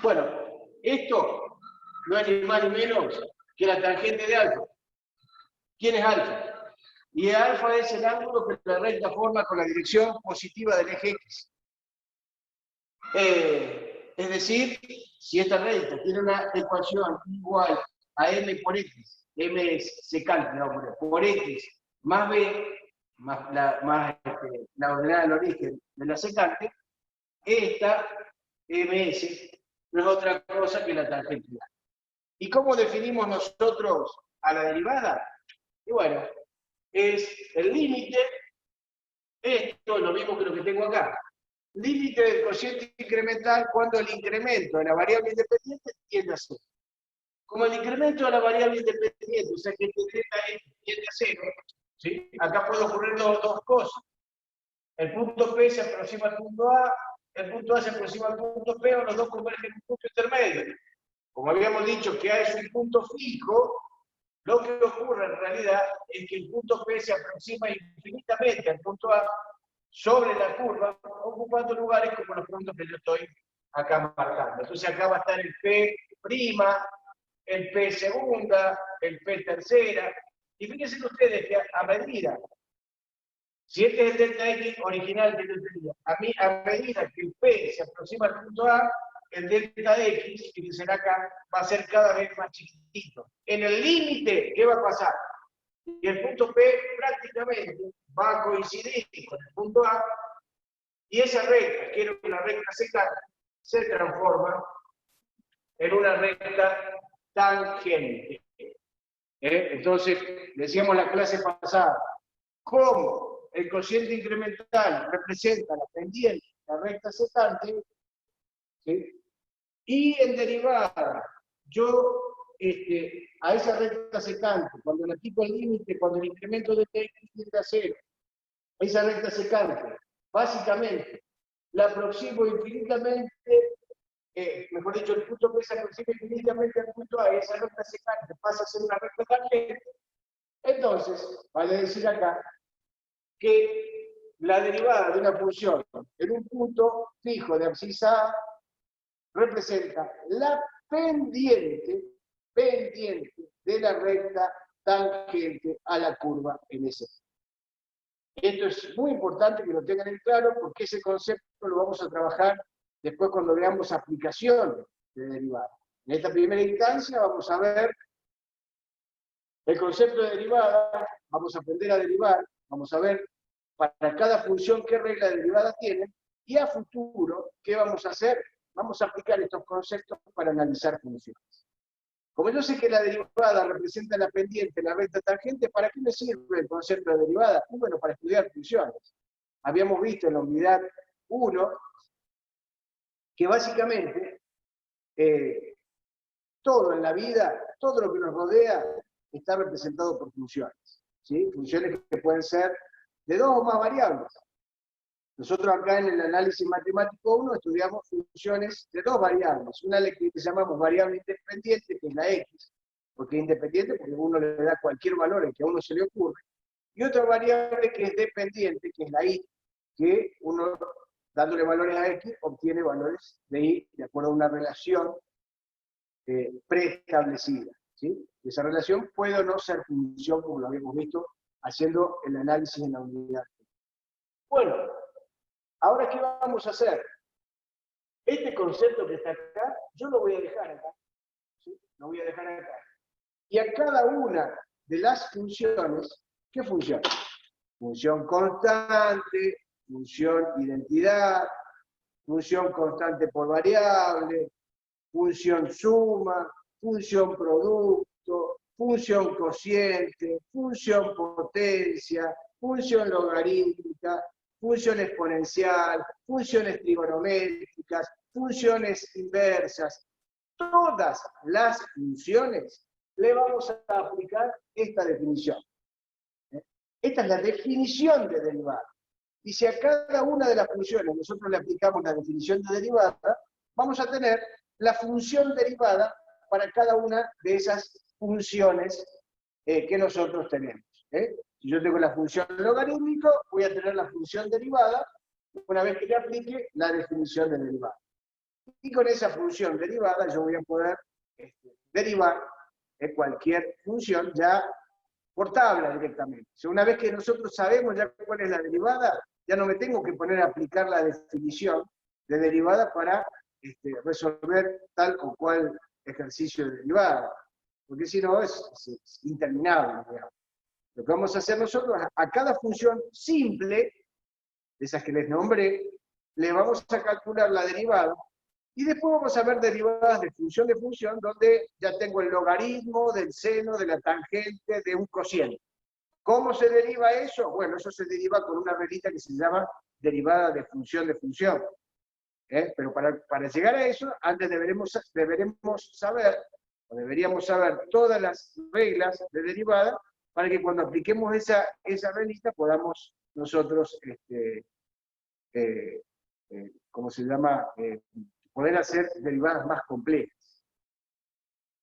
Bueno, esto no es ni más ni menos que la tangente de alfa. ¿Quién es alfa? Y alfa es el ángulo que la recta forma con la dirección positiva del eje X. Es decir, si esta recta tiene una ecuación igual a m por x, m es secante, no, por x más b, más la ordenada del origen de la secante, esta ms no es otra cosa que la tangente. ¿Y cómo definimos nosotros a la derivada? Y bueno, es el límite, esto es lo mismo que lo que tengo acá, límite del cociente incremental cuando el incremento de la variable independiente tiende a cero. Como el incremento de la variable independiente, o sea que este delta x tiende a cero, ¿sí? Acá puede ocurrir dos cosas. El punto P se aproxima al punto A, el punto A se aproxima al punto P, o los dos convergen en un punto intermedio. Como habíamos dicho que A es un punto fijo, lo que ocurre en realidad es que el punto P se aproxima infinitamente al punto A sobre la curva, ocupando lugares como los puntos que yo estoy acá marcando. Entonces acá va a estar el P', el P segunda, el P tercera, y fíjense ustedes que a medida, si este es el delta X original que yo tenía, a medida que el P se aproxima al punto A, el delta X, fíjense acá, va a ser cada vez más chiquitito. En el límite, ¿qué va a pasar? Y el punto P prácticamente va a coincidir con el punto A, y esa recta, que era una recta secante, se transforma en una recta tangente. Entonces, decíamos en la clase pasada, cómo el cociente incremental representa la pendiente, la recta secante, ¿sí? Y en derivada, yo a esa recta secante, cuando le aplico el límite, cuando el incremento de t tiende a cero, esa recta secante, básicamente, la aproximo infinitamente, mejor dicho, el punto P se aproxima infinitamente al punto A, y esa recta secante pasa a ser una recta tangente. Entonces, vale decir acá que la derivada de una función en un punto fijo de abscisa A representa la pendiente de la recta tangente a la curva en ese. Esto es muy importante que lo tengan en claro porque ese concepto lo vamos a trabajar después cuando veamos aplicación de derivada. En esta primera instancia vamos a ver el concepto de derivada, vamos a aprender a derivar, vamos a ver para cada función qué regla de derivada tiene, y a futuro, ¿qué vamos a hacer? Vamos a aplicar estos conceptos para analizar funciones. Como yo sé que la derivada representa la pendiente, la recta tangente, ¿para qué me sirve el concepto de derivada? Bueno, para estudiar funciones. Habíamos visto en la unidad 1 que básicamente todo en la vida, todo lo que nos rodea, está representado por funciones. ¿Sí? Funciones que pueden ser de dos o más variables. Nosotros acá en el análisis matemático 1 estudiamos funciones de dos variables. Una que llamamos variable independiente, que es la x, porque es independiente porque uno le da cualquier valor que a uno se le ocurre. Y otra variable que es dependiente, que es la y, que uno, dándole valores a x, obtiene valores de y de acuerdo a una relación preestablecida. ¿Sí? Esa relación puede o no ser función, como lo habíamos visto, haciendo el análisis en la unidad. Bueno, ahora, ¿qué vamos a hacer? Este concepto que está acá, yo lo voy a dejar acá. ¿Sí? Lo voy a dejar acá. Y a cada una de las funciones, ¿qué funciona? Función constante, función identidad, función constante por variable, función suma, función producto, función cociente, función potencia, función logarítmica, función exponencial, funciones trigonométricas, funciones inversas. Todas las funciones le vamos a aplicar esta definición. Esta es la definición de derivada. Y si a cada una de las funciones nosotros le aplicamos la definición de derivada, vamos a tener la función derivada para cada una de esas funciones que nosotros tenemos. Si yo tengo la función logarítmica, voy a tener la función derivada una vez que le aplique la definición de derivada. Y con esa función derivada yo voy a poder derivar cualquier función ya por tabla directamente. O sea, una vez que nosotros sabemos ya cuál es la derivada, ya no me tengo que poner a aplicar la definición de derivada para resolver tal o cual ejercicio de derivada, porque si no es interminable, digamos. Lo que vamos a hacer nosotros, a cada función simple, de esas que les nombré, le vamos a calcular la derivada, y después vamos a ver derivadas de función, donde ya tengo el logaritmo del seno, de la tangente, de un cociente. ¿Cómo se deriva eso? Bueno, eso se deriva con una reglita que se llama derivada de función de función. Pero para llegar a eso, antes deberíamos saber todas las reglas de derivada, para que cuando apliquemos esa reglita podamos nosotros, ¿cómo se llama? Poder hacer derivadas más complejas.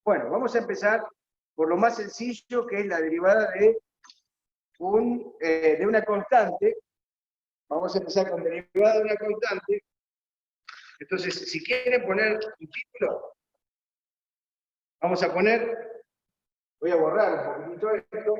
Bueno, vamos a empezar por lo más sencillo, que es la derivada de una constante. Vamos a empezar con derivada de una constante. Entonces, si quieren poner un título, vamos a poner, voy a borrar un poquitito esto.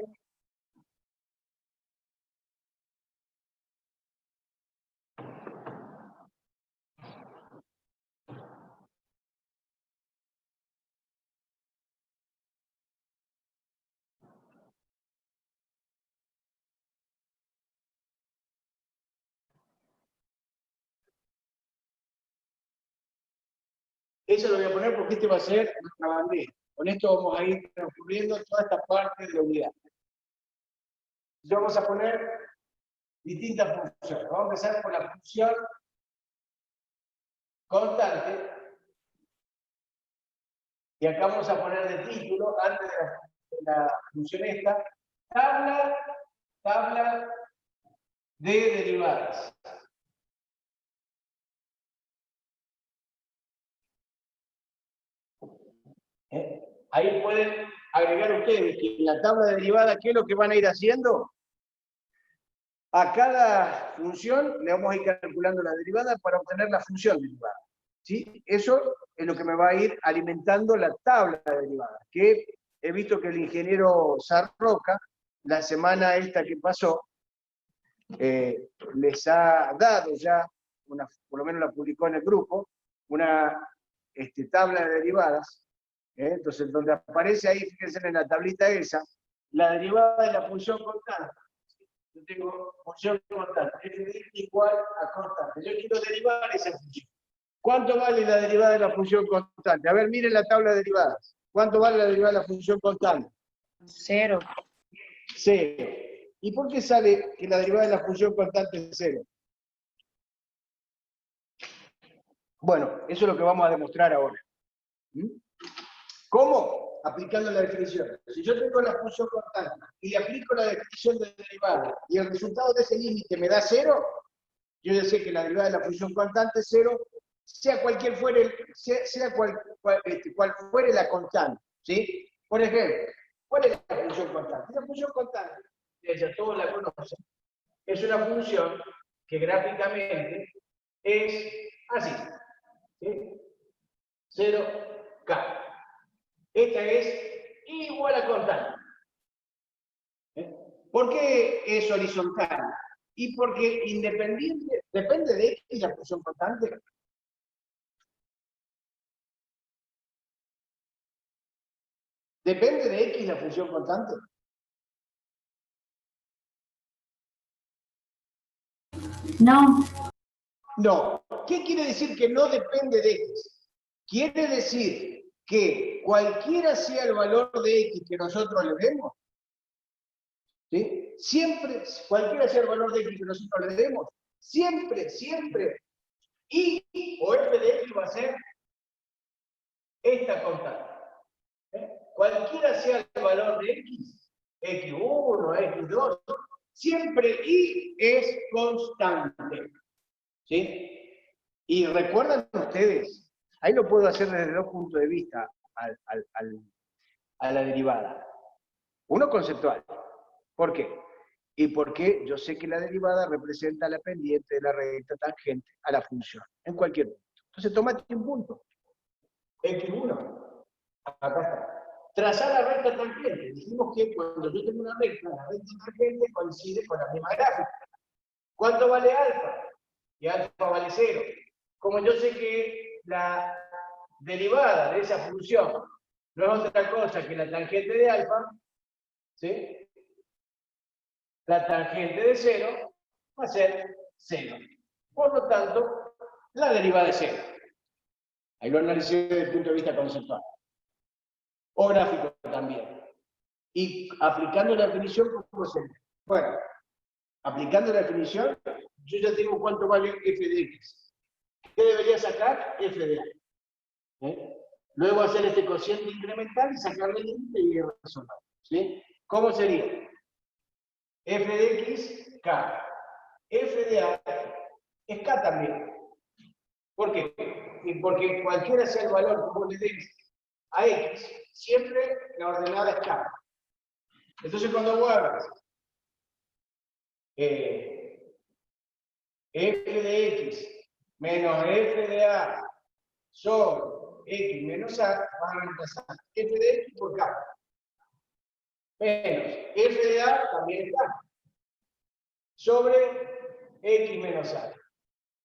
Eso lo voy a poner porque este va a ser nuestra bandera. Con esto vamos a ir transcurriendo toda esta parte de la unidad. Entonces vamos a poner distintas funciones. Vamos a empezar por la función constante. Y acá vamos a poner de título, antes de la función esta, tabla de derivadas. Ahí pueden agregar ustedes que en la tabla de derivada, ¿qué es lo que van a ir haciendo? A cada función le vamos a ir calculando la derivada para obtener la función derivada. ¿Sí? Eso es lo que me va a ir alimentando la tabla de derivadas, que he visto que el ingeniero Sarroca, la semana esta que pasó, les ha dado ya, por lo menos la publicó en el grupo, una tabla de derivadas. Entonces, donde aparece ahí, fíjense en la tablita esa, la derivada de la función constante. Yo tengo función constante, f de x igual a constante. Yo quiero derivar esa función. ¿Cuánto vale la derivada de la función constante? A ver, miren la tabla de derivadas. ¿Cuánto vale la derivada de la función constante? 0. 0. ¿Y por qué sale que la derivada de la función constante es 0? Bueno, eso es lo que vamos a demostrar ahora. ¿Cómo? Aplicando la definición. Si yo tengo la función constante y le aplico la definición de derivada y el resultado de ese límite me da 0, yo ya sé que la derivada de la función constante es 0, sea cual fuere la constante. ¿Sí? Por ejemplo, ¿cuál es la función constante? La función constante, ya todos la conocen, es una función que gráficamente es así. ¿Sí? 0K. Esta es igual a constante. ¿Por qué es horizontal? Y porque depende de x la función constante. ¿Depende de x la función constante? No. No. ¿Qué quiere decir que no depende de x? Quiere decir que cualquiera sea el valor de x que nosotros le demos, ¿sí? Siempre, cualquiera sea el valor de x que nosotros le demos, siempre, y o f de x va a ser esta constante. Cualquiera sea el valor de x, x1, x2, siempre y es constante. ¿Sí? Y recuerdan ustedes, ahí lo puedo hacer desde dos puntos de vista a la derivada. Uno conceptual. ¿Por qué? Y porque yo sé que la derivada representa la pendiente de la recta tangente a la función, en cualquier punto. Entonces tomate un punto. X1. Acá está. Trazar la recta tangente. Dijimos que cuando yo tengo una recta, la recta tangente coincide con la misma gráfica. ¿Cuánto vale alfa? Y alfa vale 0. Como yo sé que la derivada de esa función no es otra cosa que la tangente de alfa, ¿sí? La tangente de 0 va a ser 0. Por lo tanto, la derivada es 0. Ahí lo analicé desde el punto de vista conceptual. O gráfico también. Y aplicando la definición, ¿cómo se? Bueno, aplicando la definición, yo ya tengo cuánto vale f de x. ¿Qué debería sacar? F de a. Luego hacer este cociente incremental y sacarle el límite y resolver. ¿Sí? ¿Cómo sería? F de x, k. F de a es k también. ¿Por qué? Porque cualquiera sea el valor que vos le des a x, siempre la ordenada es k. Entonces cuando vos hagas f de x menos f de a sobre x menos a, vas a reemplazar f de x por k. Menos f de a también es k. Sobre x menos a.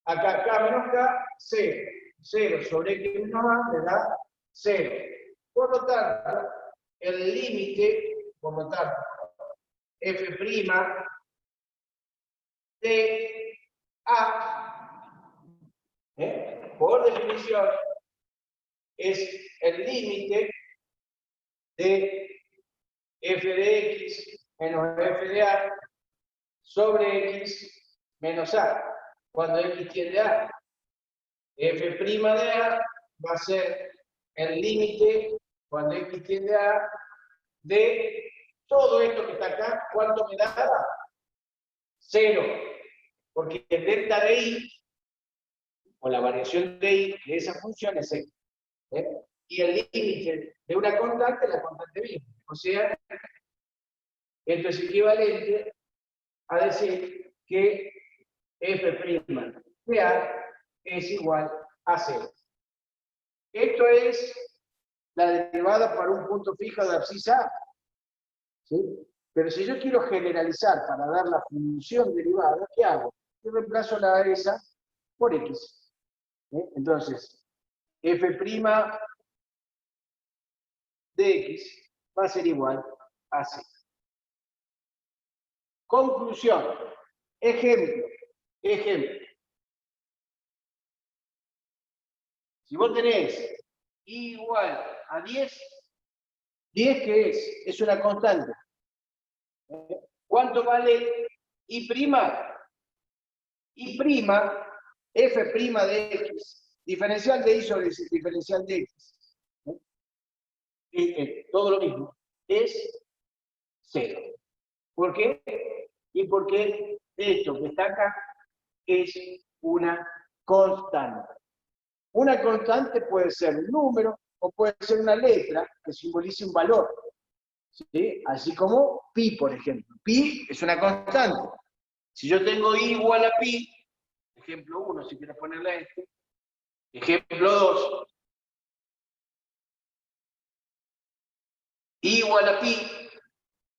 Acá k menos k, 0. 0 sobre x menos a me da 0. Por lo tanto, el límite, por lo tanto, f' de a, por definición, es el límite de f de x menos f de a sobre x menos a, cuando x tiende a. F' de a va a ser el límite, cuando x tiende a, de todo esto que está acá. ¿Cuánto me da? 0. Porque el delta de i, o la variación de i, de esa función es x. Y el límite de una constante es la constante misma. O sea, esto es equivalente a decir que f' de a es igual a 0. Esto es la derivada para un punto fijo de abscisa A. ¿Sí? Pero si yo quiero generalizar para dar la función derivada, ¿qué hago? Yo reemplazo la esa por x. Entonces, f' de x va a ser igual a 0. Conclusión. Ejemplo. Si vos tenés i igual a 10, ¿10 qué es? Es una constante. ¿Cuánto vale i'? I', f' de x, diferencial de i sobre diferencial de x, todo lo mismo, es 0. ¿Por qué? Y porque esto que está acá es una constante. Una constante puede ser un número o puede ser una letra que simbolice un valor. ¿Sí? Así como pi, por ejemplo. Pi es una constante. Si yo tengo i igual a pi, ejemplo 1, si quieres ponerle a este, ejemplo 2, i igual a pi,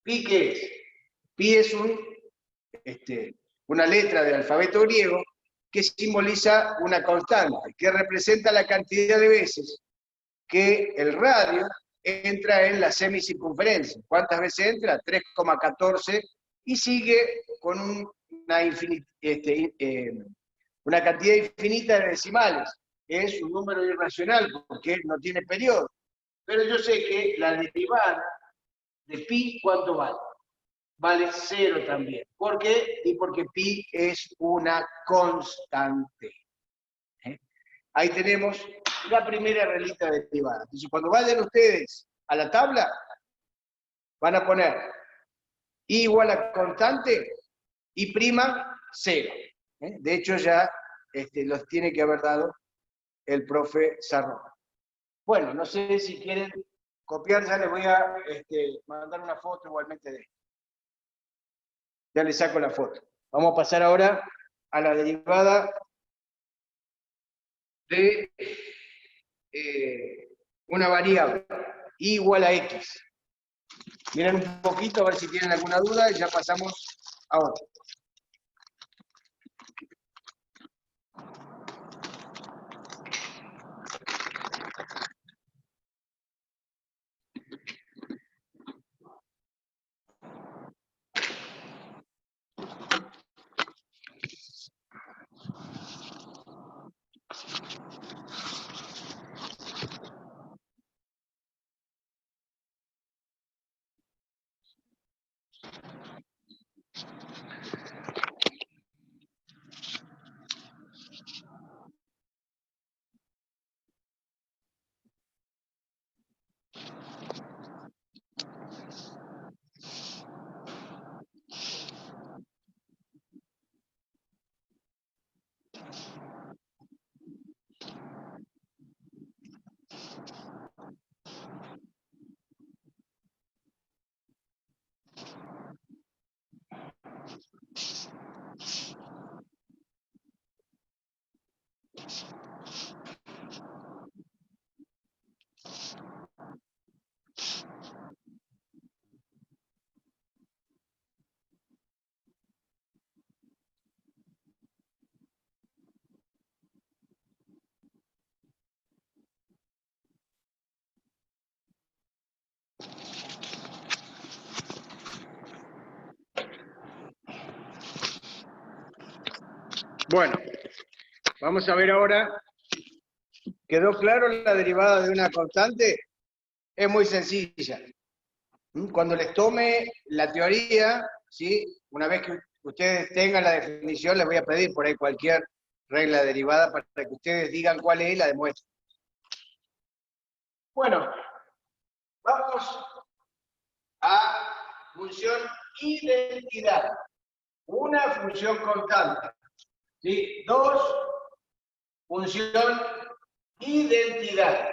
¿pi qué es? Pi es una letra del alfabeto griego que simboliza una constante, que representa la cantidad de veces que el radio entra en la semicircunferencia. ¿Cuántas veces entra? 3,14 y sigue con una cantidad infinita de decimales. Es un número irracional porque no tiene periodo. Pero yo sé que la derivada de pi, ¿cuánto vale? Vale 0 también. ¿Por qué? Y porque pi es una constante. Ahí tenemos la primera reglita derivada. Entonces, cuando vayan ustedes a la tabla, van a poner i igual a constante, i', 0. De hecho, ya los tiene que haber dado el profe Sarro. Bueno, no sé si quieren copiar, ya les voy a mandar una foto igualmente de esto. Ya les saco la foto. Vamos a pasar ahora a la derivada de una variable, y igual a x. Miren un poquito a ver si tienen alguna duda y ya pasamos a otro. Bueno, vamos a ver ahora. ¿Quedó claro la derivada de una constante? Es muy sencilla. Cuando les tome la teoría, ¿sí? Una vez que ustedes tengan la definición, les voy a pedir por ahí cualquier regla derivada para que ustedes digan cuál es y la demuestren. Bueno, vamos a función identidad. Una función constante. ¿Sí? Dos, función identidad.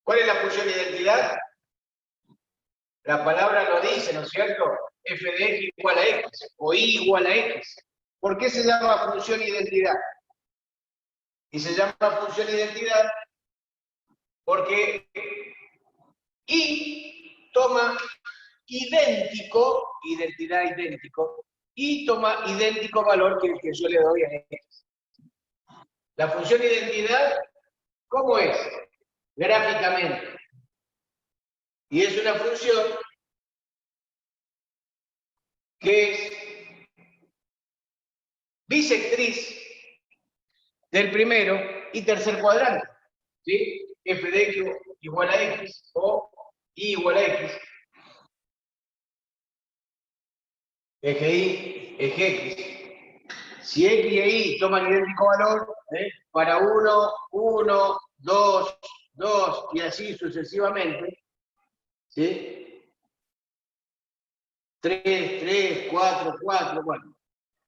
¿Cuál es la función identidad? La palabra lo dice, ¿no es cierto? F de x igual a x, o y igual a x. ¿Por qué se llama función identidad? Y se llama función identidad porque y toma idéntico, identidad idéntico, y toma idéntico valor que el que yo le doy a x. La función identidad, ¿cómo es? Gráficamente. Y es una función que es bisectriz del primero y tercer cuadrante, ¿sí? F de x igual a x o y igual a x. Eje y, eje x. Si x y y toman idéntico valor, para 1, 1, 2, 2 y así sucesivamente, ¿sí? 3, 3, 4, 4, bueno.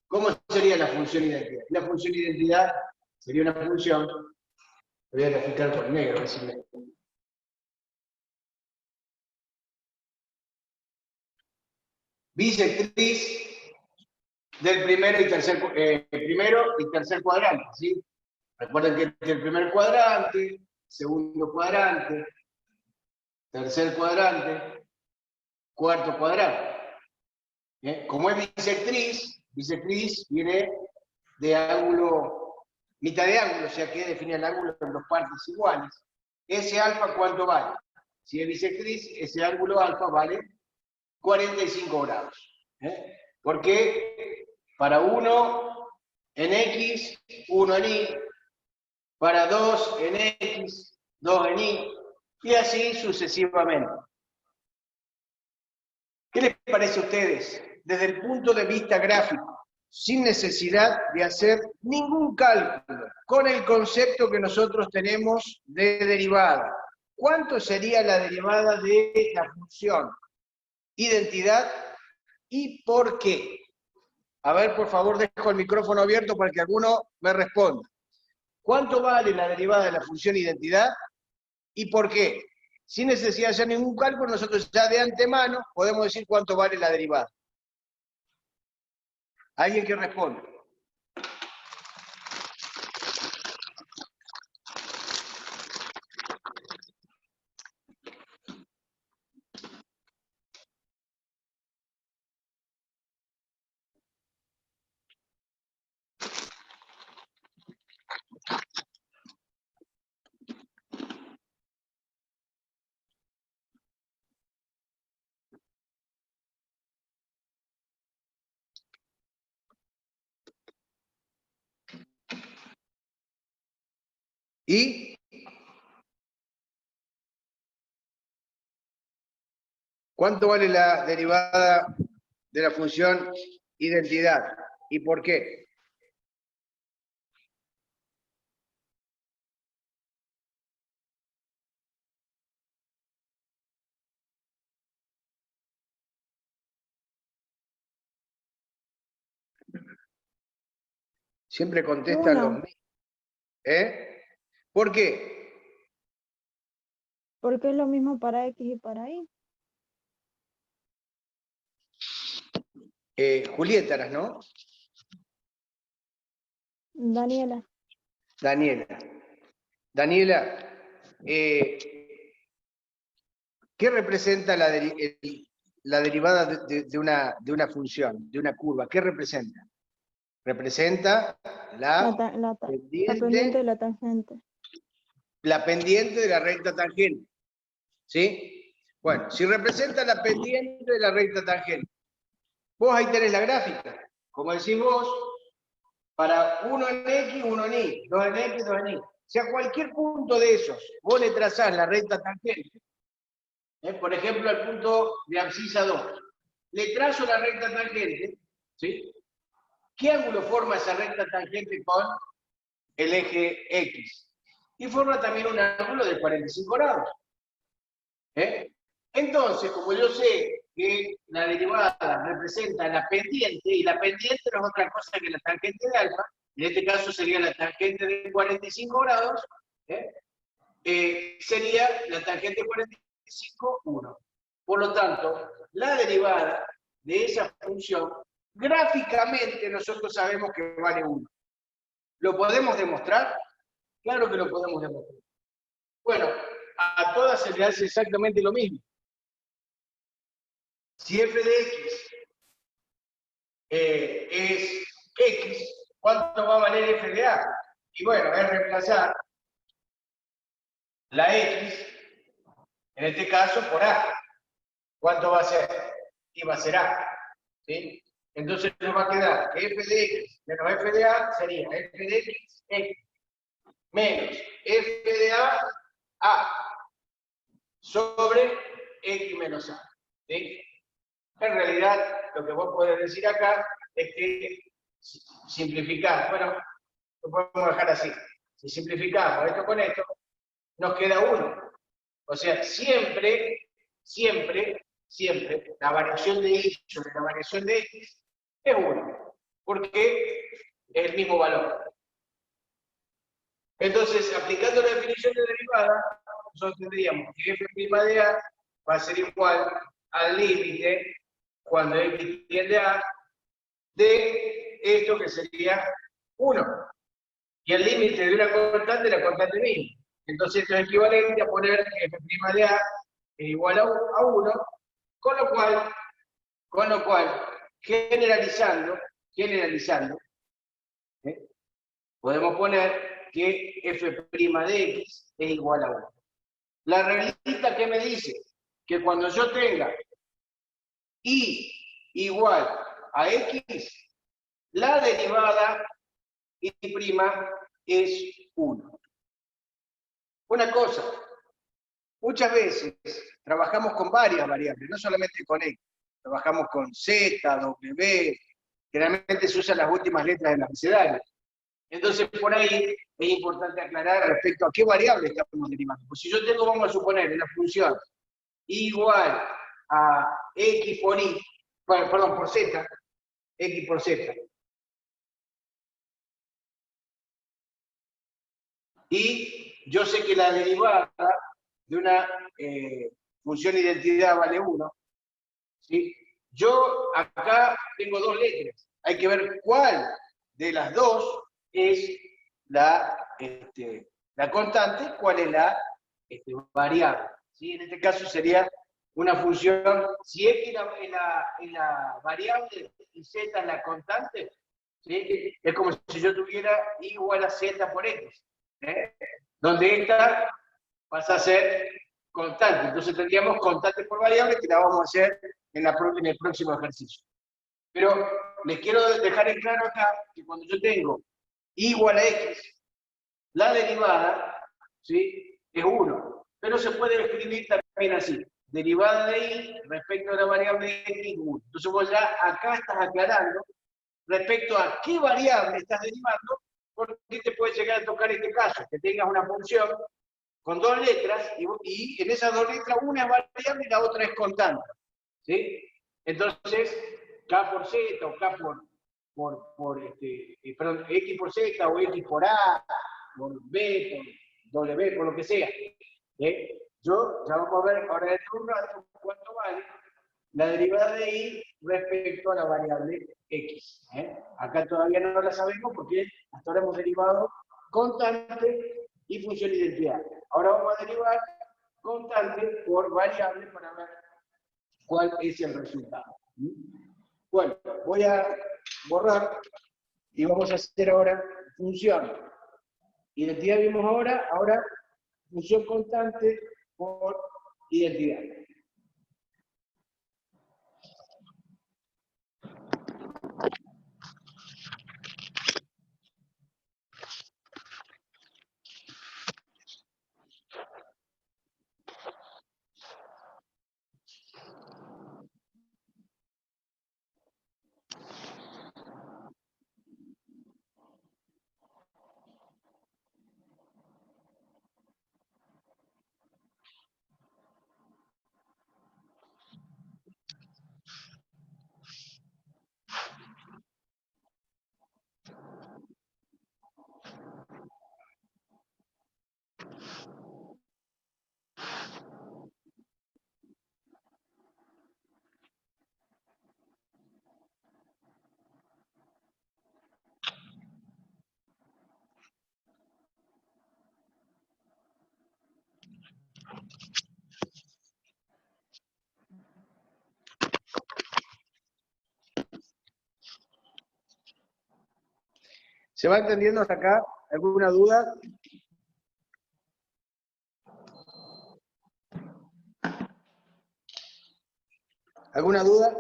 ¿Cómo sería la función identidad? La función identidad sería una función, voy a graficar por negro, a ver si me... bisectriz del primero y tercer cuadrante, ¿sí? Recuerden que el primer cuadrante, segundo cuadrante, tercer cuadrante, cuarto cuadrante. Como es bisectriz viene de ángulo, mitad de ángulo, o sea que define el ángulo en dos partes iguales. Ese alfa, ¿cuánto vale? Si es bisectriz, ese ángulo alfa vale 45 grados. Porque para 1 en x, 1 en y, para 2 en x, 2 en y así sucesivamente. ¿Qué les parece a ustedes? Desde el punto de vista gráfico, sin necesidad de hacer ningún cálculo, con el concepto que nosotros tenemos de derivada. ¿Cuánto sería la derivada de la función identidad y por qué? A ver, por favor, dejo el micrófono abierto para que alguno me responda. ¿Cuánto vale la derivada de la función identidad y por qué? Sin necesidad de hacer ningún cálculo, nosotros ya de antemano podemos decir cuánto vale la derivada. ¿Alguien que responda? ¿Y cuánto vale la derivada de la función identidad? ¿Y por qué? Siempre contestan los mismos. ¿Por qué? Porque es lo mismo para X y para Y. Julieta eras, ¿no? Daniela. Daniela. Daniela, ¿qué representa la derivada de una función, de una curva? ¿Qué representa? Representa la pendiente de la tangente. La pendiente de la recta tangente. ¿Sí? Bueno, si representa la pendiente de la recta tangente, vos ahí tenés la gráfica. Como decís vos, para 1 en X, 1 en Y, 2 en X, 2 en Y. Si a cualquier punto de esos vos le trazás la recta tangente, por ejemplo al punto de abscisa 2, le trazo la recta tangente, ¿sí? ¿Qué ángulo forma esa recta tangente con el eje X? Y forma también un ángulo de 45 grados. Entonces, como yo sé que la derivada representa la pendiente, y la pendiente no es otra cosa que la tangente de alfa, en este caso sería la tangente de 45 grados, sería la tangente de 45, 1. Por lo tanto, la derivada de esa función, gráficamente nosotros sabemos que vale 1. ¿Lo podemos demostrar? Claro que lo podemos demostrar. Bueno, a todas se le hace exactamente lo mismo. Si f de x es x, ¿cuánto va a valer f de a? Y bueno, es reemplazar la x, en este caso, por a. ¿Cuánto va a ser? Y va a ser a. ¿Sí? Entonces nos va a quedar que f de x menos f de a sería f de x, menos f de a sobre x menos a. ¿Sí? En realidad, lo que vos podés decir acá es que simplificar. Bueno, lo podemos dejar así. Si simplificamos esto con esto, nos queda 1. O sea, siempre, la variación de y sobre la variación de x es 1. Porque es el mismo valor. Entonces, aplicando la definición de derivada, nosotros tendríamos que f' de a va a ser igual al límite, cuando x tiende a, de esto que sería 1. Y el límite de una constante es la constante misma. Entonces esto es equivalente a poner que f' de a es igual a 1, con lo cual generalizando, podemos poner que f' de x es igual a 1. La reglita que me dice que cuando yo tenga y igual a x, la derivada y' es 1. Una cosa, muchas veces trabajamos con varias variables, no solamente con x, trabajamos con z, w, generalmente se usan las últimas letras del abecedario. Entonces, por ahí es importante aclarar respecto a qué variable estamos derivando. Pues si yo tengo, vamos a suponer, una función igual a x por y, perdón, por z, x por z. Y yo sé que la derivada de una función identidad vale 1. ¿Sí? Yo acá tengo 2 letras. Hay que ver cuál de las dos es la constante, cuál es la variable. ¿Sí? En este caso sería una función, si x es la variable y z es la constante, ¿sí? Es como si yo tuviera y igual a z por x, donde esta pasa a ser constante. Entonces tendríamos constante por variable, que la vamos a hacer en el próximo ejercicio. Pero les quiero dejar en claro acá que cuando yo tengo y igual a x, la derivada ¿sí? Es 1. Pero se puede escribir también así. Derivada de y respecto a la variable x, 1. Entonces vos ya acá estás aclarando respecto a qué variable estás derivando, porque te puede llegar a tocar este caso, que tengas una función con 2 letras, y en esas 2 letras una es variable y la otra es constante. ¿Sí? Entonces, K por Z o K perdón, X por Z o X por A, por B, por W, por lo que sea. Yo, ya vamos a ver ahora dentro de un rato cuánto vale la derivada de y respecto a la variable x. Acá todavía no la sabemos porque hasta ahora hemos derivado constante y función identidad. Ahora vamos a derivar constante por variable para ver cuál es el resultado. Bueno, voy a borrar y vamos a hacer ahora función. Identidad vimos ahora función constante por identidad. ¿Se va entendiendo hasta acá? ¿Alguna duda? ¿Alguna duda?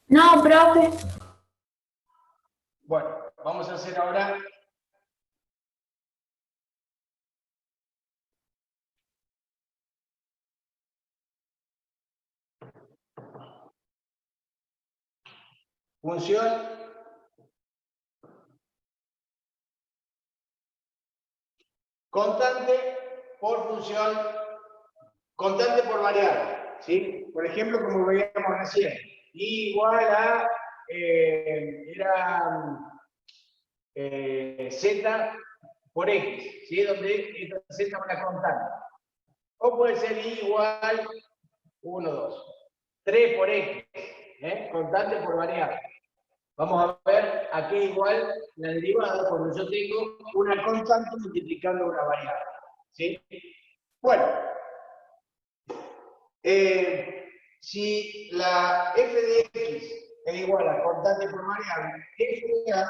No, profe. Bueno, vamos a hacer ahora función constante por función, constante por variable, ¿sí? Por ejemplo, como veíamos recién, igual a, z por x, ¿sí? Donde esta z es una constante. O puede ser igual 1, 2. 3 por x, constante por variable. Vamos a ver a qué igual la derivada cuando yo tengo una constante multiplicando una variable. ¿Sí? Bueno, si la f de x es igual a constante por variable, f de a,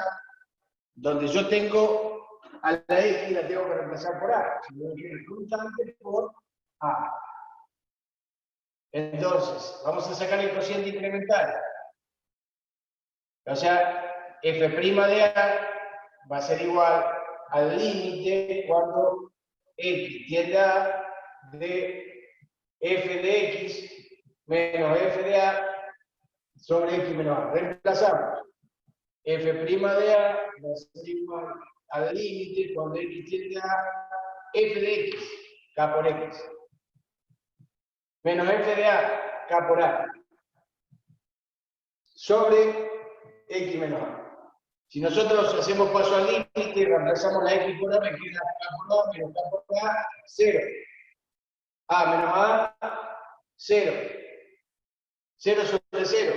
donde yo tengo a la x la tengo que reemplazar por a, si yo quiero constante por a. Entonces, vamos a sacar el cociente incremental. O sea, f' de a va a ser igual al límite cuando x tiende a de f de x menos f de a sobre x menos a. Reemplazamos. F' de a va a ser igual al límite cuando x tiende a f de x, k por x, menos f de a, k por a, sobre x menos a. Si nosotros hacemos paso al límite y reemplazamos la x por a, me queda k por a menos k por a, 0. A menos a, 0. 0 sobre 0.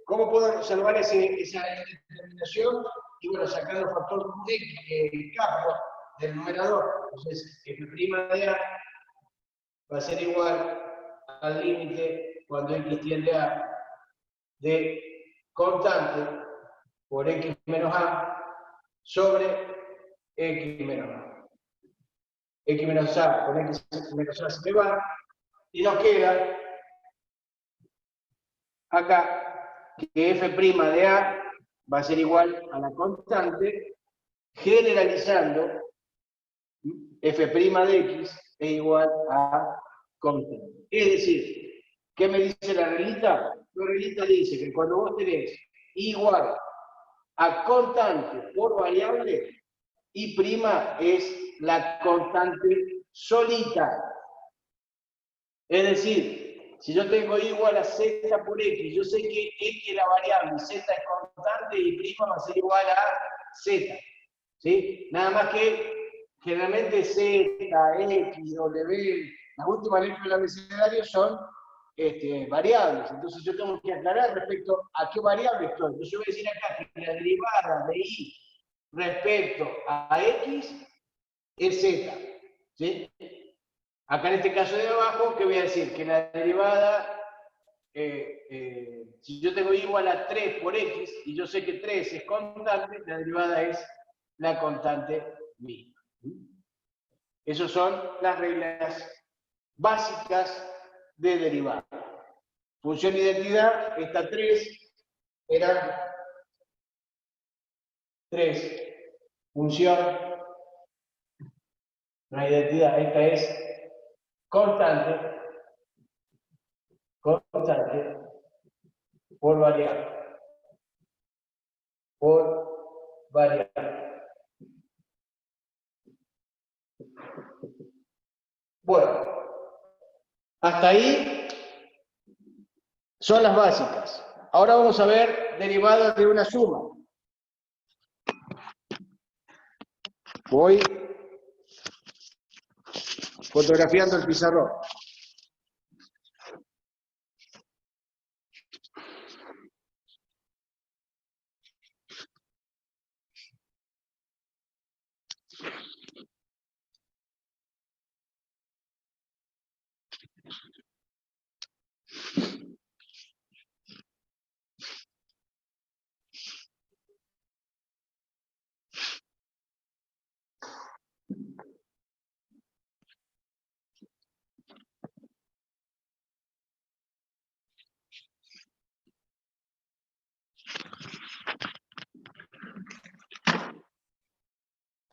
¿Cómo puedo salvar esa determinación? Y bueno, sacando el factor k del numerador. Entonces, f' de a va a ser igual al límite cuando x tiende a de constante por x menos a sobre x menos a. X menos a con x menos a se me va y nos queda acá que f' de a va a ser igual a la constante generalizando f' de x es igual a constante. Es decir, ¿qué me dice la reglita? La reglita dice que cuando vos tenés igual a constante por variable, y' es la constante solita. Es decir, si yo tengo igual a z por x, yo sé que x es la variable, z es constante y' va a ser igual a z. ¿Sí? Nada más que generalmente z, x, w, las últimas letras del abecedario son variables. Entonces yo tengo que aclarar respecto a qué variable estoy. Entonces yo voy a decir acá que la derivada de y respecto a x es z. ¿Sí? Acá en este caso de abajo, ¿qué voy a decir? Que la derivada, si yo tengo igual a 3 por x, y yo sé que 3 es constante, la derivada es la constante misma. Esas son las reglas básicas de derivada. Función identidad, esta 3 era 3. Función, la identidad, esta es constante por variable. Por variable. Bueno, hasta ahí son las básicas. Ahora vamos a ver derivadas de una suma. Voy fotografiando el pizarrón.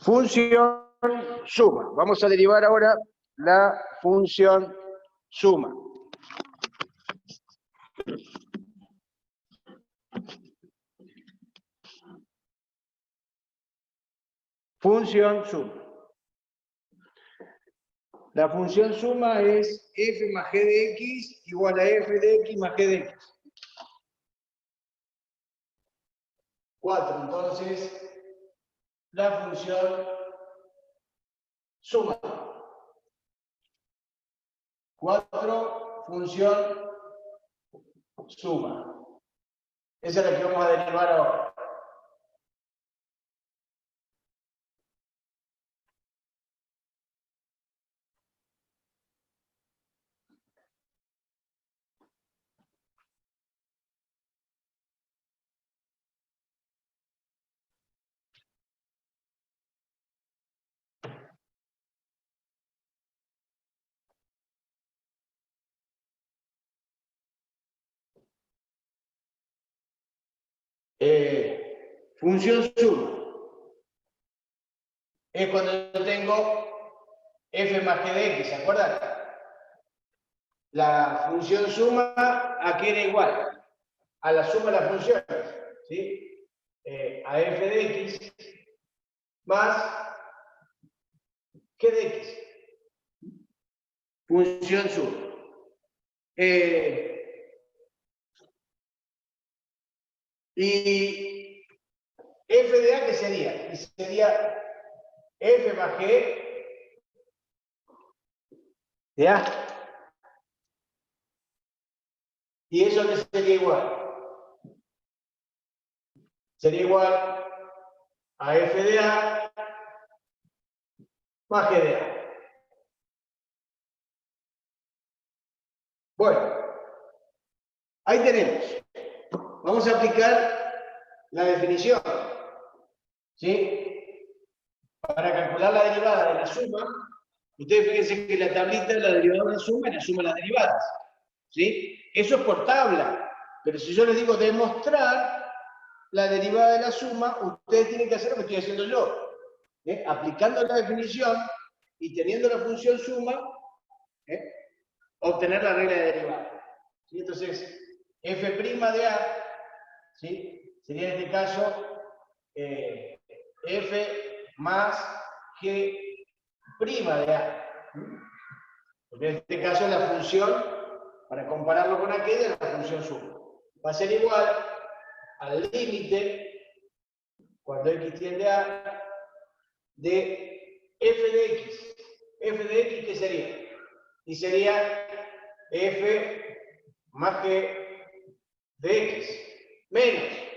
Función suma. Vamos a derivar ahora la función suma. Función suma. La función suma es f más g de x igual a f de x más g de x. 4. Entonces, la función suma. 4, función suma. Esa es la que vamos a derivar ahora. Función suma es cuando yo tengo f más g de x, ¿se acuerdan? La función suma aquí era igual a la suma de las funciones, ¿sí? A f de x más g de x. Función suma. Y f de a, ¿qué sería? Sería f más g de a. ¿Y eso qué sería igual? Sería igual a f de a más g de a. Bueno, ahí tenemos. Vamos a aplicar la definición. ¿Sí? Para calcular la derivada de la suma, ustedes fíjense que la tablita es la derivada de la suma y la suma de las derivadas. ¿Sí? Eso es por tabla. Pero si yo les digo demostrar la derivada de la suma, ustedes tienen que hacer lo que estoy haciendo yo. Aplicando la definición, y teniendo la función suma, obtener la regla de derivada. ¿Sí? Entonces, f' de A, ¿sí? Sería en este caso f más g' de A. Porque en este caso la función, para compararlo con aquella, la función suma. Va a ser igual al límite, cuando x tiende a, de f de x. F de x, ¿qué sería? Y sería f más g de x, menos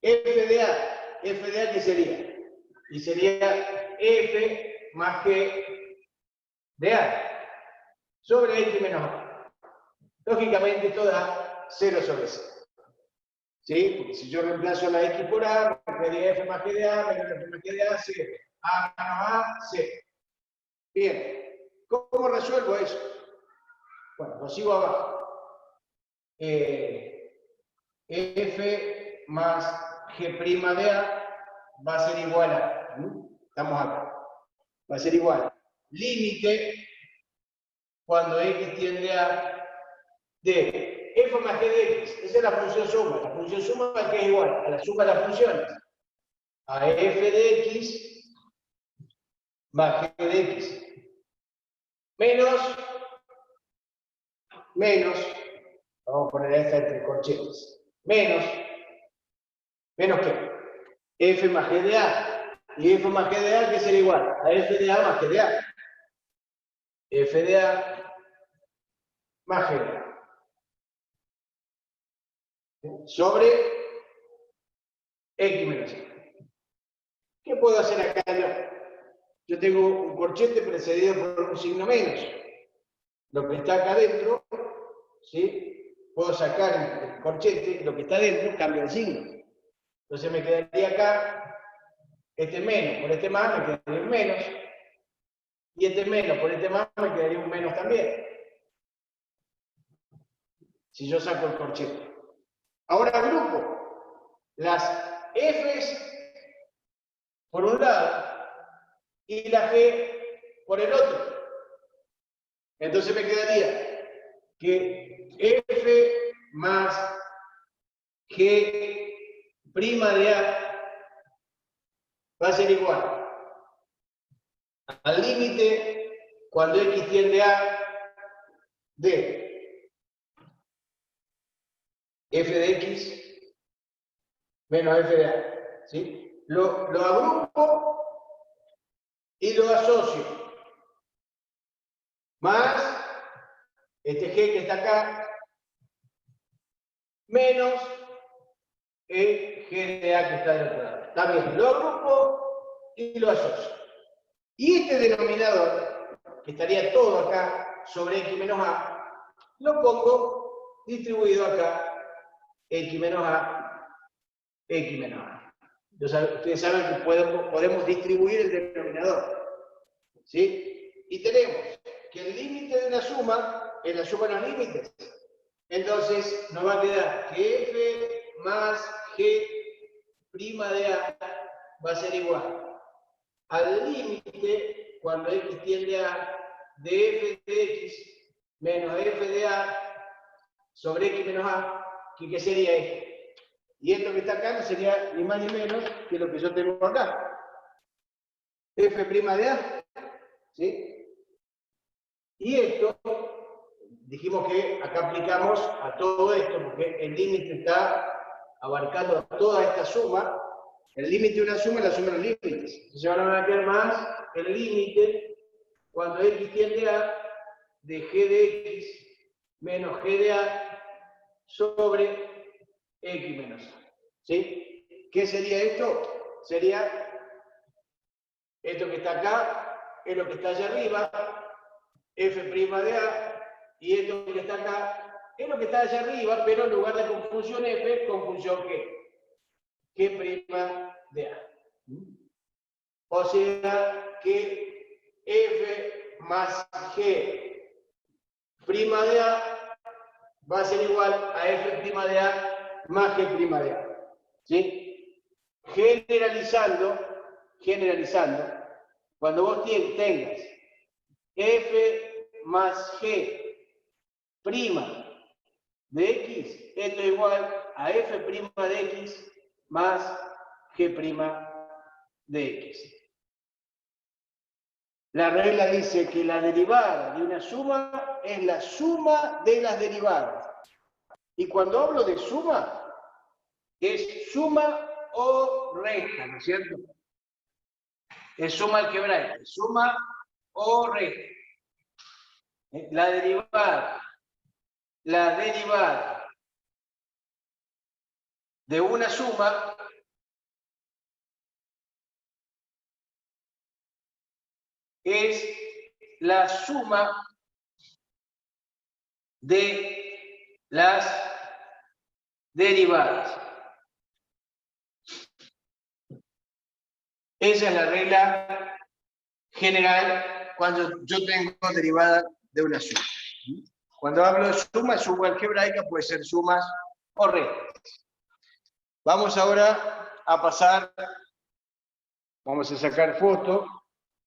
f de a. F de a, ¿qué sería? Y sería f más g de a sobre x menos a. Lógicamente esto da 0 sobre 0. ¿Sí? Porque si yo reemplazo la x por a, me quedaría f más g de a, menos f más g de a, 0. A menos a, 0. Bien. ¿Cómo resuelvo eso? Bueno, lo sigo abajo. F más g' de a va a ser igual a, estamos acá, va a ser igual, límite, cuando x tiende a, de f más g de x, esa es la función suma que es igual a la suma de las funciones, a f de x más g de x, menos, vamos a poner esta entre corchetes, menos ¿qué? F más g de a. Y f más g de a, ¿qué será igual? A f de a más g de a. F de a más g de a. Sobre x menos a. ¿Qué puedo hacer acá yo? Yo tengo un corchete precedido por un signo menos. Lo que está acá adentro, ¿sí? Puedo sacar el corchete, lo que está adentro, cambia el signo. Entonces me quedaría acá este menos por este más, me quedaría un menos. Y este menos por este más, me quedaría un menos también. Si yo saco el corchete. Ahora agrupo las f's por un lado y la g por el otro. Entonces me quedaría que f más g' de a va a ser igual al límite cuando x tiende a de f de x menos f de a. ¿Sí? Lo agrupo y lo asocio. Más este g que está acá, menos el g de a que está del otro lado. Está bien, lo agrupo y lo asocio. Y este denominador, que estaría todo acá sobre x menos a, lo pongo distribuido acá, x menos a, x menos a. Ustedes saben que podemos distribuir el denominador. ¿Sí? Y tenemos que el límite de una suma es la suma de los límites. Entonces nos va a quedar que f más g' de a va a ser igual al límite cuando x tiende a de f de x menos f de a sobre x menos a, que ¿qué sería esto? Y esto que está acá no sería ni más ni menos que lo que yo tengo acá. F' de a. ¿Sí? Y esto, dijimos que acá aplicamos a todo esto, porque el límite está abarcando toda esta suma. El límite de una suma es la suma de los límites. Entonces ahora van a quedar más el límite cuando x tiende a de g de x menos g de a sobre x menos a. ¿Sí? ¿Qué sería esto? Sería esto que está acá, es lo que está allá arriba, f' de a, y esto que está acá, es lo que está allá arriba, pero en lugar de con función f, con función g' de a. O sea que f más g' de a va a ser igual a f' de a más g' de a. ¿Sí? Generalizando, cuando vos tengas f más g' de x, esto es igual a f' de x más g' de x. La regla dice que la derivada de una suma es la suma de las derivadas. Y cuando hablo de suma, es suma o resta, ¿no es cierto? Es suma algebraica, suma o resta. La derivada de una suma es la suma de las derivadas. Esa es la regla general cuando yo tengo derivada de una suma. Cuando hablo de suma algebraica puede ser sumas o restas. Vamos ahora a pasar, vamos a sacar foto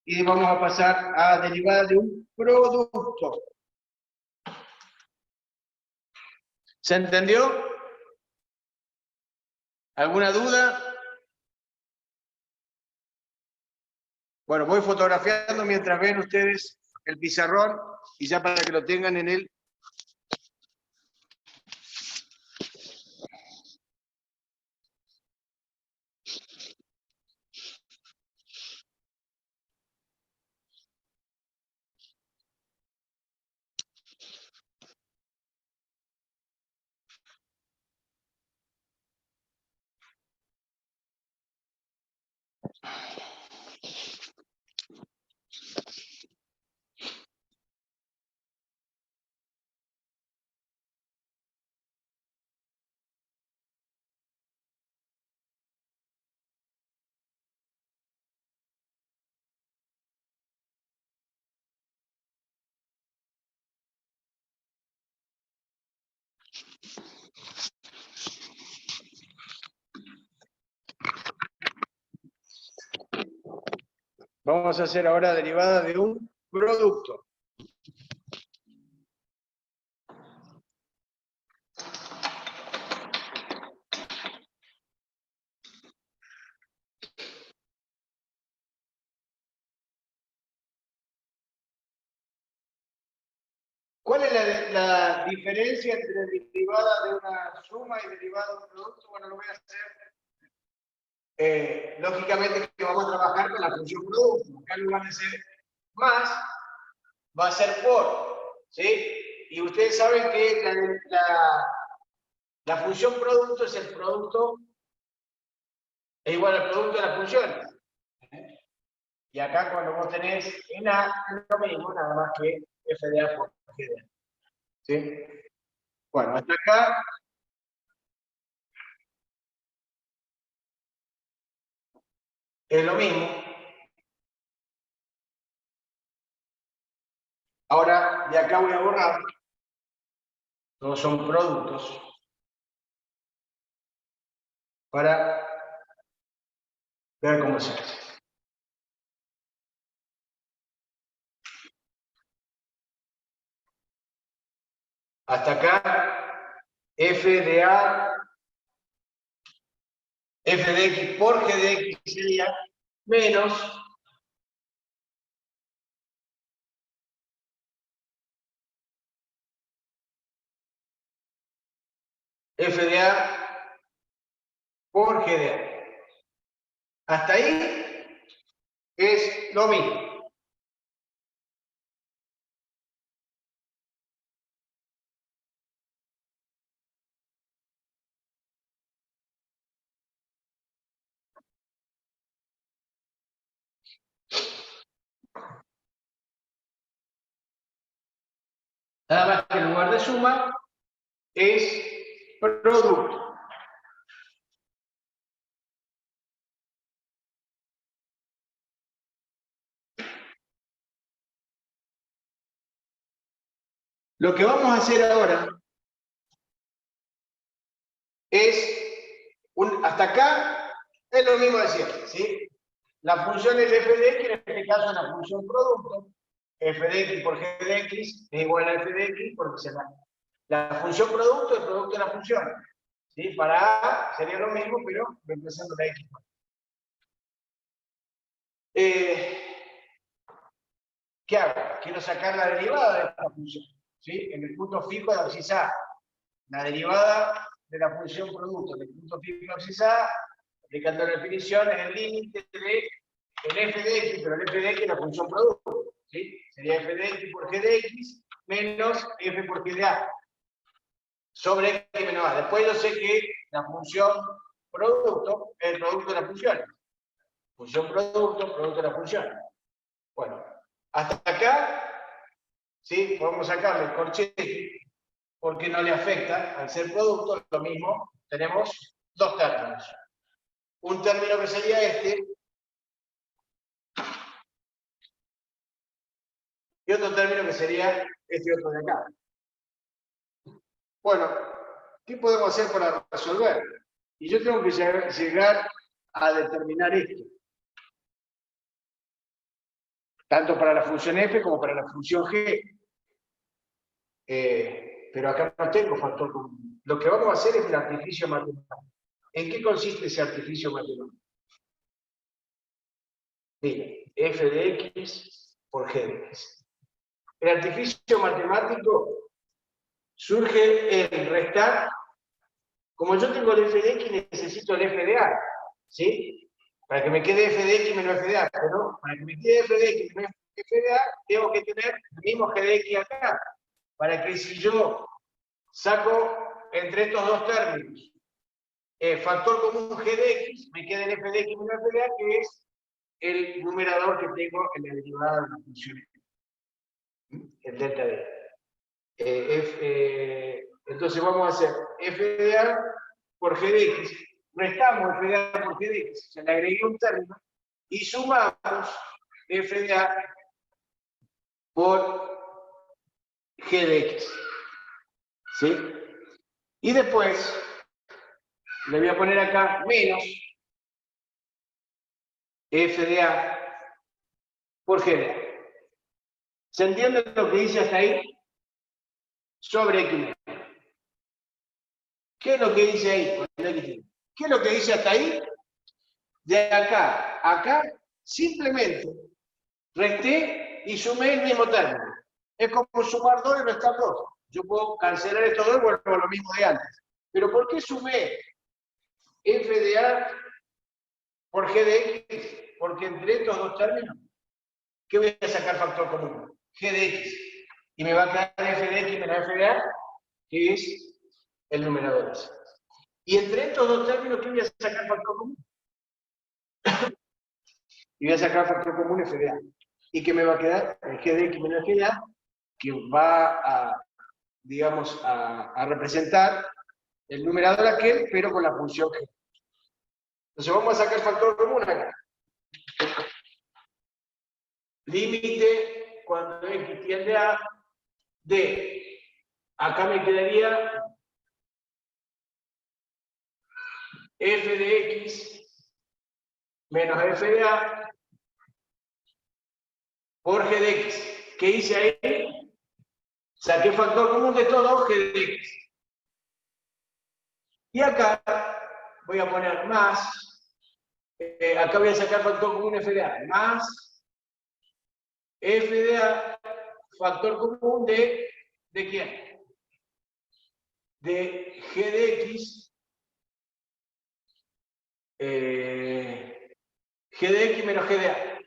y vamos a pasar a derivada de un producto. ¿Se entendió? ¿Alguna duda? Bueno, voy fotografiando mientras ven ustedes el pizarrón y ya para que lo tengan en el... Vamos a hacer ahora derivada de un producto. ¿Cuál es la diferencia entre derivada de una suma y derivada de un producto? Bueno, lo voy a hacer. Lógicamente que vamos a trabajar con la función producto. Acá en lugar de ser más, va a ser por. ¿Sí? Y ustedes saben que la función producto es el producto, es igual al producto de las funciones. Y acá cuando vos tenés en A, es lo mismo, nada más que f de A por g de A. ¿Sí? Bueno, hasta acá. Es lo mismo. Ahora, de acá voy a borrar. Todos son productos. Para ver cómo se hace. Hasta acá, f de A, f de x por g de x sería menos f de A por g de A. Hasta ahí es lo mismo. Nada más que en lugar de suma es producto. Lo que vamos a hacer ahora es, hasta acá es lo mismo de siempre, ¿sí? La función es f de x, en este caso es la función producto, f de x por g de x es igual a f de x porque se la función producto es el producto de la función. ¿Sí? Para A sería lo mismo, pero reemplazando la x. ¿Qué hago? Quiero sacar la derivada de esta función. ¿Sí? En el punto fijo de abscis A. La derivada de la función producto en el punto fijo de abscis A, aplicando la definición, es el límite de el f de x, pero el f de x es la función producto. ¿Sí? Sería f de x por g de x menos f por g de A. Sobre x menos A. Después yo sé que la función producto es el producto de las funciones. Función producto, producto de las funciones. Bueno, hasta acá, ¿sí? Podemos sacarle el corchete porque no le afecta al ser producto. Lo mismo, tenemos dos términos. Un término que sería este, y otro término que sería este otro de acá. Bueno, ¿qué podemos hacer para resolver? Y yo tengo que llegar a determinar esto. Tanto para la función f como para la función g. Pero acá no tengo factor común. Lo que vamos a hacer es un artificio matemático. ¿En qué consiste ese artificio matemático? Mire, f de x por g de x. El artificio matemático surge en restar. Como yo tengo el f de x, necesito el f de a. ¿Sí? Para que me quede f de x menos f de a. Pero para que me quede f de x menos f de a, tengo que tener el mismo g de x acá. Para que si yo saco entre estos dos términos factor común g de x, me queda el f de x menos f de a, que es el numerador que tengo en la derivada de la función el delta de entonces vamos a hacer f de a por g de x, restamos f de a por g de x, se le agregué un término, y sumamos f de a por g de x. ¿Sí? Y después le voy a poner acá menos f de a por g de a. ¿Se entiende lo que dice hasta ahí? Sobre x. ¿Qué es lo que dice ahí? ¿Qué es lo que dice hasta ahí? De acá a acá, simplemente resté y sumé el mismo término. Es como sumar 2 y restar 2. Yo puedo cancelar estos dos y vuelvo a lo mismo de antes. Pero ¿por qué sumé f de a por g de x? Porque entre estos dos términos, ¿qué voy a sacar factor común? G de x. Y me va a quedar f de x menos f de a, que es el numerador ese. Y entre estos dos términos, ¿qué voy a sacar factor común? Y voy a sacar factor común f de a. ¿Y qué me va a quedar? El g de x menos g de a, que va a, digamos, a representar el numerador aquel, pero con la función g. Entonces vamos a sacar factor común acá. Límite cuando x tiende a de. Acá me quedaría f de x menos f de a por g de x. ¿Qué hice ahí? Saqué factor común de todo g de x. Y acá voy a poner más, acá voy a sacar factor común f de a, más f de a, factor común ¿de quién? De g de x, g de x menos g de a.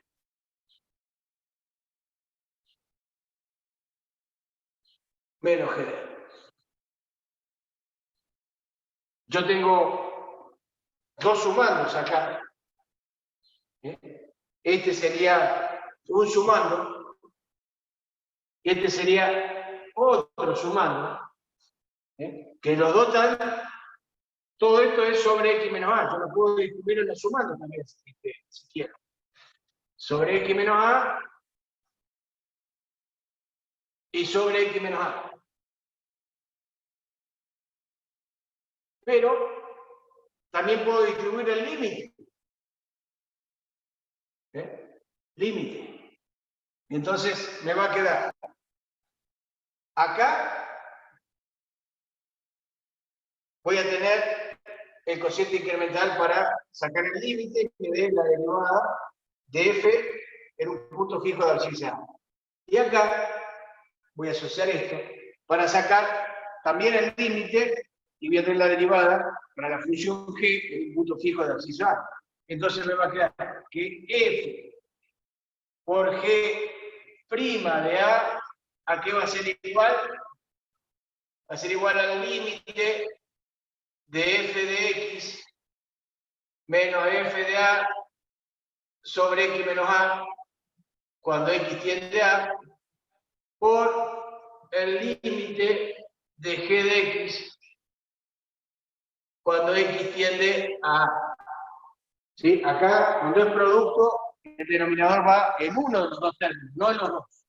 Menos g de a. Yo tengo dos sumandos acá. Este sería un sumando. Este sería otro sumando. Que los dos están. Todo esto es sobre x menos a. Yo lo puedo distribuir en los sumandos también, si quiero. Sobre x menos a y sobre x menos a. Pero también puedo distribuir el límite. Límite. Entonces me va a quedar acá, voy a tener el cociente incremental para sacar el límite que dé la derivada de f en un punto fijo de abscisa A. Y acá voy a asociar esto para sacar también el límite y voy a tener la derivada para la función g en un punto fijo de abscisa A. Entonces me va a quedar que f por g' de ¿a qué va a ser igual? Va a ser igual al límite de f de x menos f de a sobre x menos a cuando x tiende a por el límite de g de x cuando x tiende a a. ¿Sí? Acá, cuando es producto, el denominador va en uno de los dos términos, no en los dos.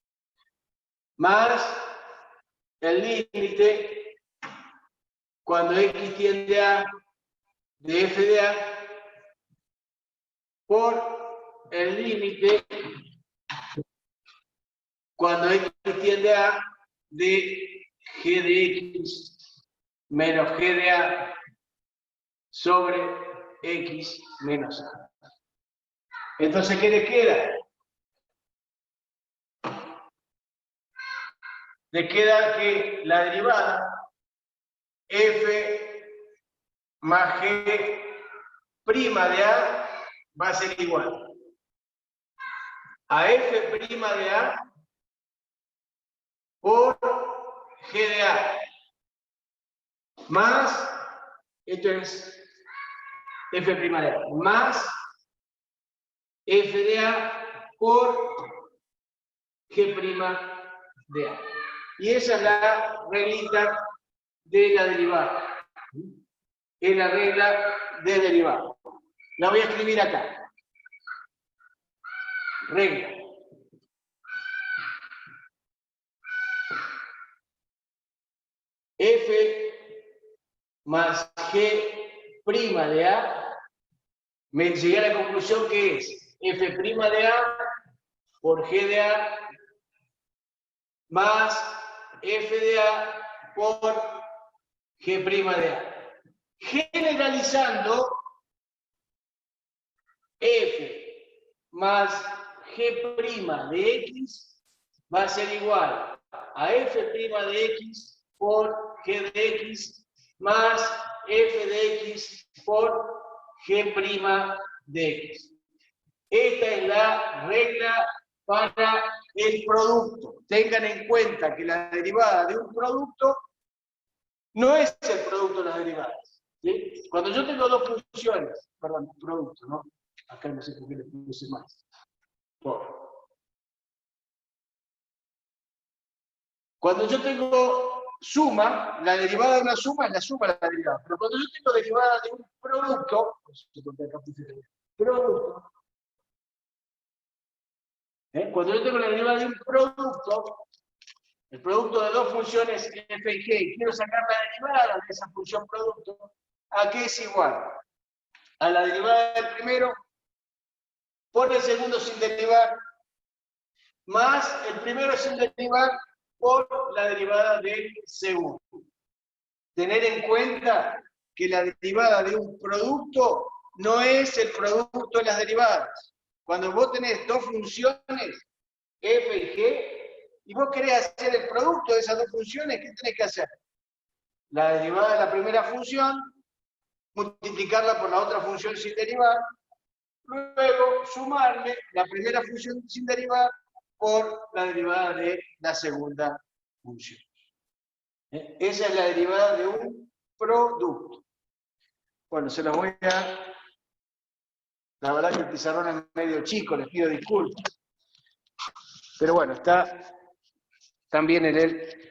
Más el límite cuando x tiende a de f de a por el límite cuando x tiende a de g de x menos g de a sobre x menos a. Entonces, ¿qué les queda? Les queda que la derivada f más g' de a va a ser igual a f' de a por g de a más, esto es f' de a, más f de a por g' de a. Y esa es la reglita de la derivada. Es la regla de derivada. La voy a escribir acá. Regla. F más g' de a, me llegué a la conclusión que es f' de a por g de a más f de a por g' de a. Generalizando, f más g' de x va a ser igual a f' de x por g de x más f de x por g' de x. Esta es la regla para el producto. Tengan en cuenta que la derivada de un producto no es el producto de las derivadas. ¿Sí? Cuando yo tengo dos funciones, perdón, producto, ¿no? Acá no sé por qué le puse más. Cuando yo tengo suma, la derivada de una suma es la suma de la derivada. Pero cuando yo tengo derivada de un producto, cuando yo tengo la derivada de un producto, el producto de dos funciones f y g, y quiero sacar la derivada de esa función producto, ¿a qué es igual? A la derivada del primero por el segundo sin derivar, más el primero sin derivar por la derivada del segundo. Tener en cuenta que la derivada de un producto no es el producto de las derivadas. Cuando vos tenés dos funciones, f y g, y vos querés hacer el producto de esas dos funciones, ¿qué tenés que hacer? La derivada de la primera función, multiplicarla por la otra función sin derivar, luego sumarle la primera función sin derivar por la derivada de la segunda función. Esa es la derivada de un producto. Bueno, se los voy a... La verdad que el pizarrón es medio chico, les pido disculpas. Pero bueno, está también en el...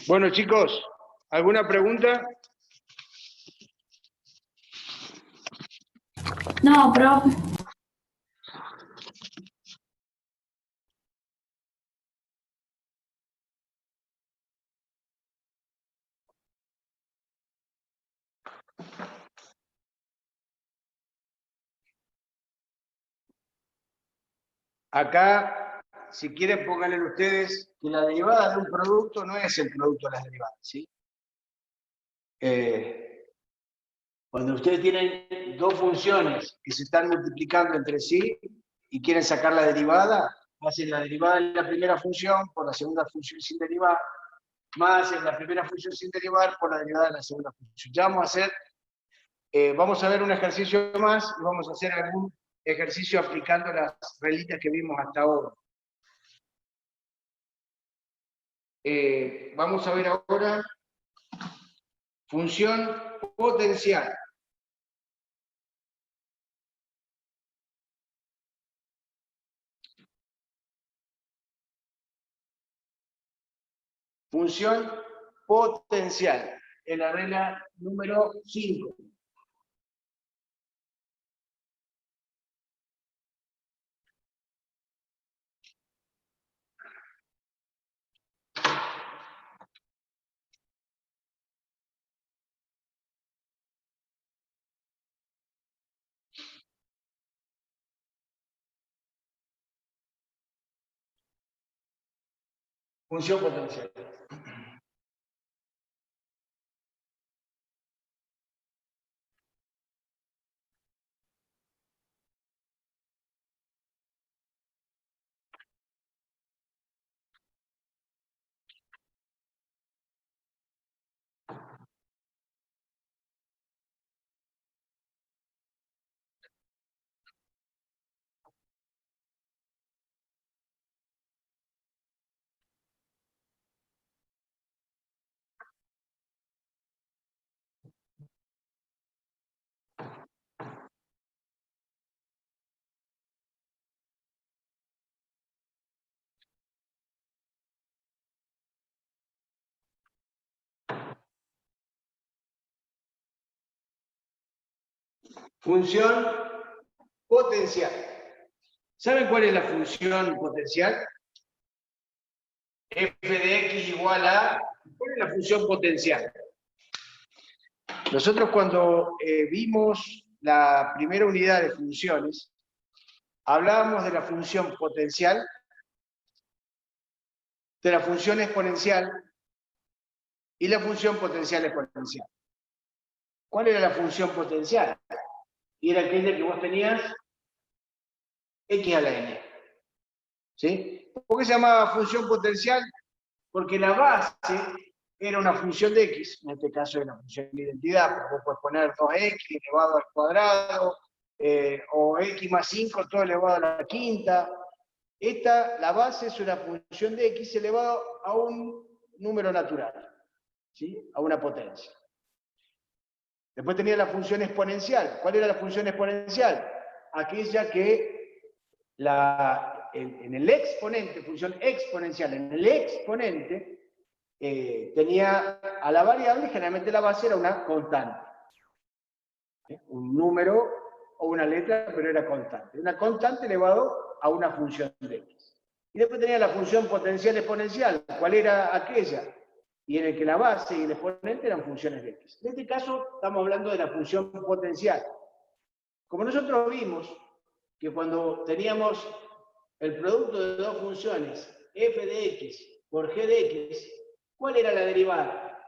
Bueno, chicos, ¿alguna pregunta? No, profe. Acá, si quieren, pónganle ustedes que la derivada de un producto no es el producto de las derivadas, ¿sí? Cuando ustedes tienen dos funciones que se están multiplicando entre sí y quieren sacar la derivada, hacen la derivada de la primera función por la segunda función sin derivar, más en la primera función sin derivar por la derivada de la segunda función. Ya vamos a ver un ejercicio más y vamos a hacer algún ejercicio aplicando las reglitas que vimos hasta ahora. Vamos a ver ahora función potencial. Función potencial, en la regla número 5. Función potencial. Función potencial. ¿Saben cuál es la función potencial? F de x igual a... ¿Cuál es la función potencial? Nosotros cuando vimos la primera unidad de funciones, hablábamos de la función potencial, de la función exponencial y la función potencial exponencial. ¿Cuál era la función potencial? Y era aquella que vos tenías x a la n. ¿Sí? ¿Por qué se llamaba función potencial? Porque la base era una función de x, en este caso era una función de identidad, pero vos podés poner 2x elevado al cuadrado, o x más 5 todo elevado a la quinta. La base es una función de x elevado a un número natural, ¿sí? A una potencia. Después tenía la función exponencial. ¿Cuál era la función exponencial? Aquella que en el exponente, función exponencial, en el exponente tenía a la variable, generalmente la base era una constante. Un número o una letra, pero era constante. Una constante elevado a una función de x. Y después tenía la función potencial exponencial. ¿Cuál era aquella? Y en el que la base y el exponente eran funciones de x. En este caso estamos hablando de la función potencial. Como nosotros vimos que cuando teníamos el producto de dos funciones, f de x por g de x, ¿cuál era la derivada?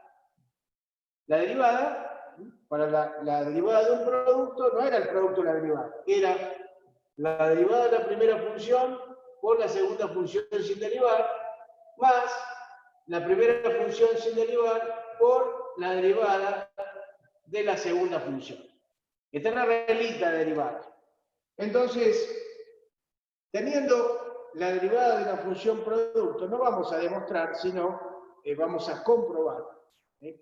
La derivada, para la derivada de un producto, no era el producto de la derivada, era la derivada de la primera función por la segunda función sin derivar, más la primera función sin derivar por la derivada de la segunda función. Esta es la reglita de derivada. Entonces, teniendo la derivada de la función producto, no vamos a demostrar, sino vamos a comprobar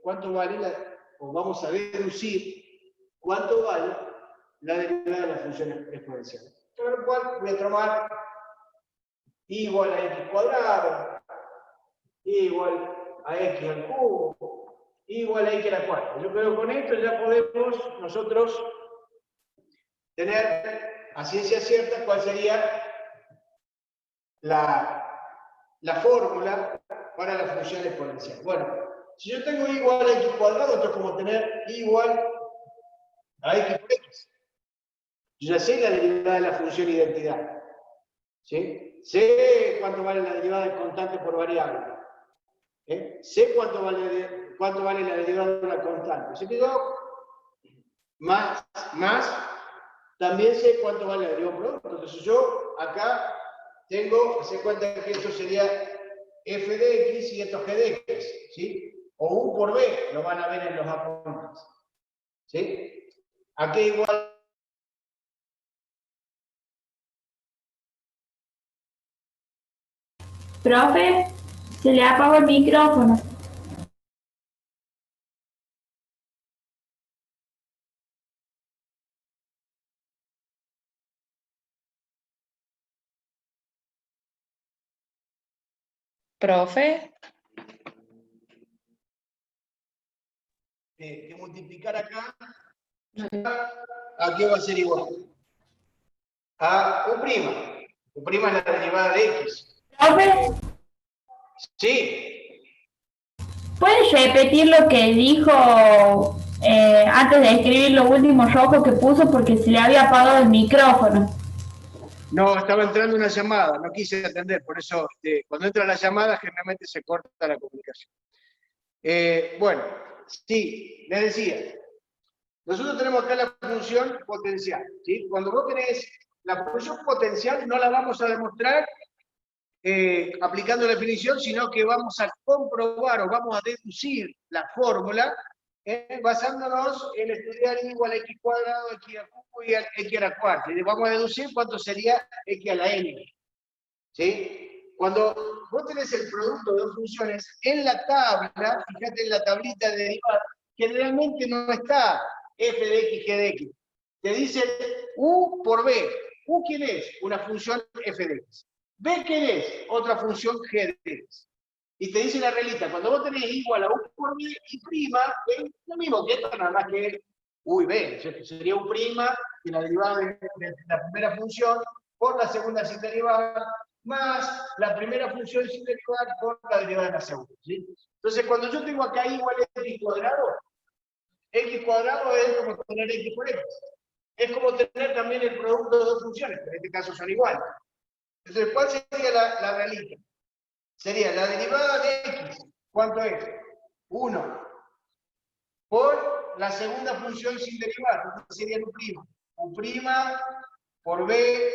cuánto vale o vamos a deducir cuánto vale la derivada de la función exponencial. Con lo cual voy a tomar y igual a x cuadrado, y igual a x al cubo igual a x a la cuarta. Yo creo que con esto ya podemos nosotros tener a ciencia cierta cuál sería la fórmula para la función exponencial. Bueno, si yo tengo y igual a x cuadrado, esto es como tener y igual a x por x. Yo ya sé la derivada de la función identidad. ¿Sí? Sé cuánto vale la derivada de constante por variable. Sé cuánto vale la derivada de una constante. ¿Se quedó? Más, también sé cuánto vale la derivada de un producto. Entonces yo acá tengo, hace cuenta que esto sería f de x y esto g de x. ¿Sí? O u por b, lo van a ver en los apuntes. ¿Sí? Aquí igual. Profe, se le apagó el micrófono. Profe, Que multiplicar acá, aquí va a ser igual a u'. U' es la derivada de x. profe, Sí. ¿puedes repetir lo que dijo antes de escribir lo último rojo que puso porque se le había apagado el micrófono? No, estaba entrando una llamada, no quise atender, por eso cuando entra la llamada generalmente se corta la comunicación. Bueno, sí, les decía, nosotros tenemos acá la función potencial, ¿sí? Cuando vos tenés la función potencial no la vamos a demostrar aplicando la definición, sino que vamos a comprobar o vamos a deducir la fórmula basándonos en estudiar y igual a x cuadrado, x al cubo y x a la cuarta. Y vamos a deducir cuánto sería x a la n. ¿Sí? Cuando vos tenés el producto de dos funciones, en la tabla, fíjate en la tablita de derivada, generalmente no está f de x, g de x. Te dice u por b. U, ¿quién es? Una función f de x. B, ¿quién es? Otra función g de x. Y te dice la reglita, cuando vos tenés igual a u por b y prima, es lo mismo que esto, nada más que u y b. Sería u prima, y la derivada de la primera función, por la segunda sin derivar, más la primera función sin derivar por la derivada de la segunda. ¿Sí? Entonces, cuando yo tengo acá igual a x cuadrado es como tener x por x. Es como tener también el producto de dos funciones, que en este caso son iguales. Entonces, ¿cuál sería la reglita? Sería la derivada de x, ¿cuánto es? 1. Por la segunda función sin derivar, entonces sería u'. U' por b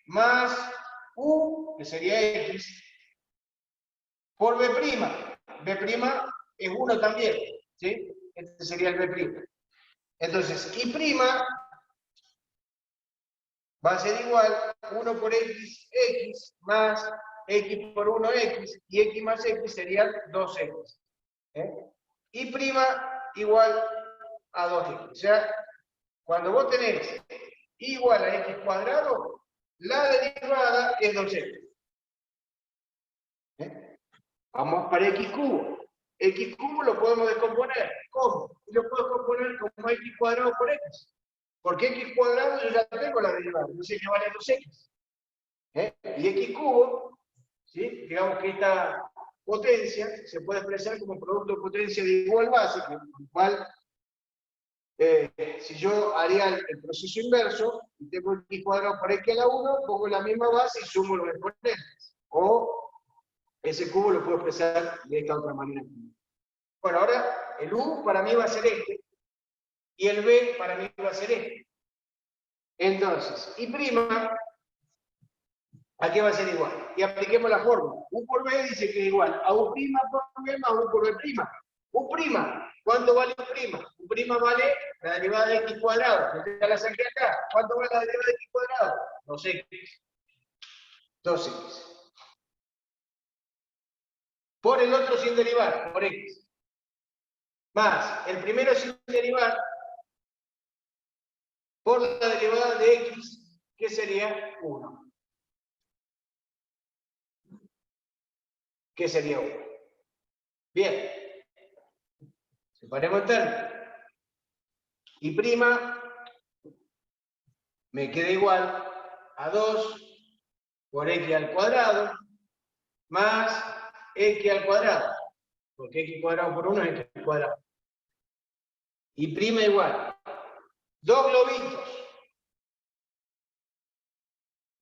más u, que sería x, por b'. B' es 1 también, ¿sí? Este sería el b'. Entonces, y' va a ser igual 1 por x, x, más x por 1, x, y x más x serían 2x. Y' igual a 2x. O sea, cuando vos tenés igual a x cuadrado, la derivada es 2x. Vamos para x cubo. X cubo lo podemos descomponer. ¿Cómo? Lo puedo componer como x cuadrado por x. Porque x cuadrado yo ya tengo la derivada, no sé qué vale 2x. Y x cubo, ¿sí? Digamos que esta potencia se puede expresar como producto de potencia de igual base, con lo cual, si yo haría el proceso inverso, y tengo x cuadrado por x a la 1, pongo la misma base y sumo los exponentes. O ese cubo lo puedo expresar de esta otra manera. Bueno, ahora el u para mí va a ser este, y el b para mí va a ser este. Entonces, y', ¿a qué va a ser igual? Y apliquemos la fórmula. U por b dice que es igual a u' por b más u por b'. U', ¿cuánto vale u'? U' vale la derivada de x cuadrado. Ya la saqué acá. ¿Cuánto vale la derivada de x cuadrado? 2x. 2x. Por el otro sin derivar, por x. Más el primero sin derivar por la derivada de x, que sería 1. ¿Qué sería 1? Bien. Separemos el término. Y prima me queda igual a 2 por x al cuadrado más x al cuadrado. Porque x cuadrado por 1 es x al cuadrado. Y prima igual. 2 globitos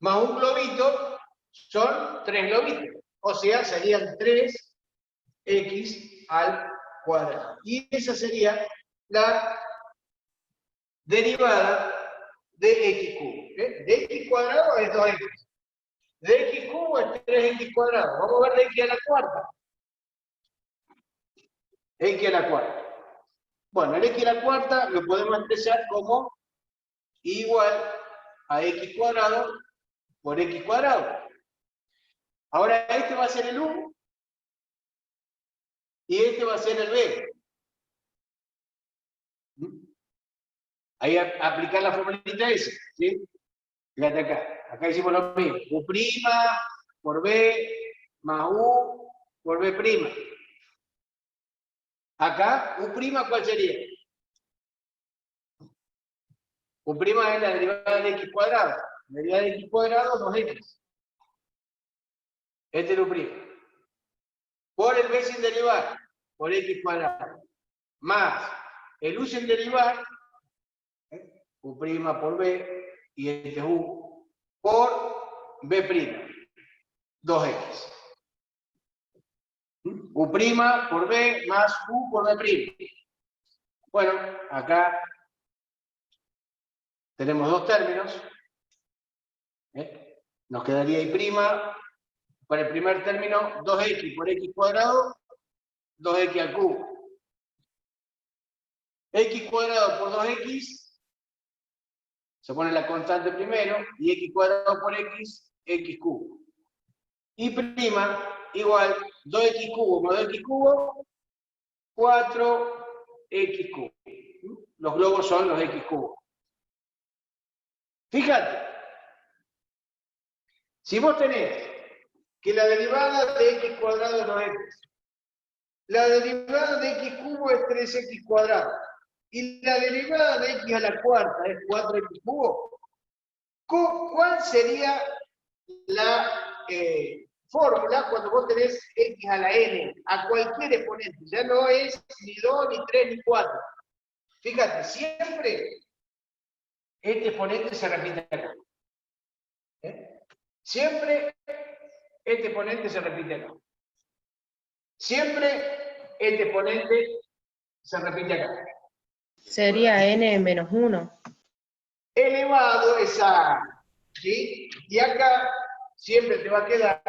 más un globito son 3 globitos. O sea, serían 3x al cuadrado. Y esa sería la derivada de x cubo. De x cuadrado es 2x. De x cubo es 3x cuadrado. Vamos a ver de x a la cuarta. X a la cuarta. Bueno, el x a la cuarta lo podemos expresar como igual a x cuadrado por x cuadrado. Ahora este va a ser el 1 y este va a ser el b. Ahí aplicar la formulita esa, ¿sí? Fíjate acá. Acá hicimos lo mismo. U' por b más u por b'. Acá, U', ¿cuál sería? U' es la derivada de x cuadrado. La derivada de x cuadrado, 2x. Este es U'. Por el b sin derivar, por x cuadrado. Más el u sin derivar, U' por b, y este es u, por b'. 2x. U' por b más u por b'. Bueno, acá tenemos dos términos. Nos quedaría y' para el primer término 2x por x cuadrado, 2x al cubo. X cuadrado por 2x, se pone la constante primero, y x cuadrado por x, x cubo. Y' igual 2x cubo más 2x cubo, 4x cubo. Los globos son los x cubos. Fíjate, si vos tenés que la derivada de x cuadrado es 2x, la derivada de x cubo es 3x cuadrado, y la derivada de x a la cuarta es 4x cubo, ¿cuál sería la fórmula cuando vos tenés x a la n, a cualquier exponente? Ya no es ni 2, ni 3, ni 4. Fíjate, siempre este exponente se repite acá. Siempre este exponente se repite acá. Siempre este exponente se repite acá. Sería n menos 1. Elevado es a, ¿sí? Y acá siempre te va a quedar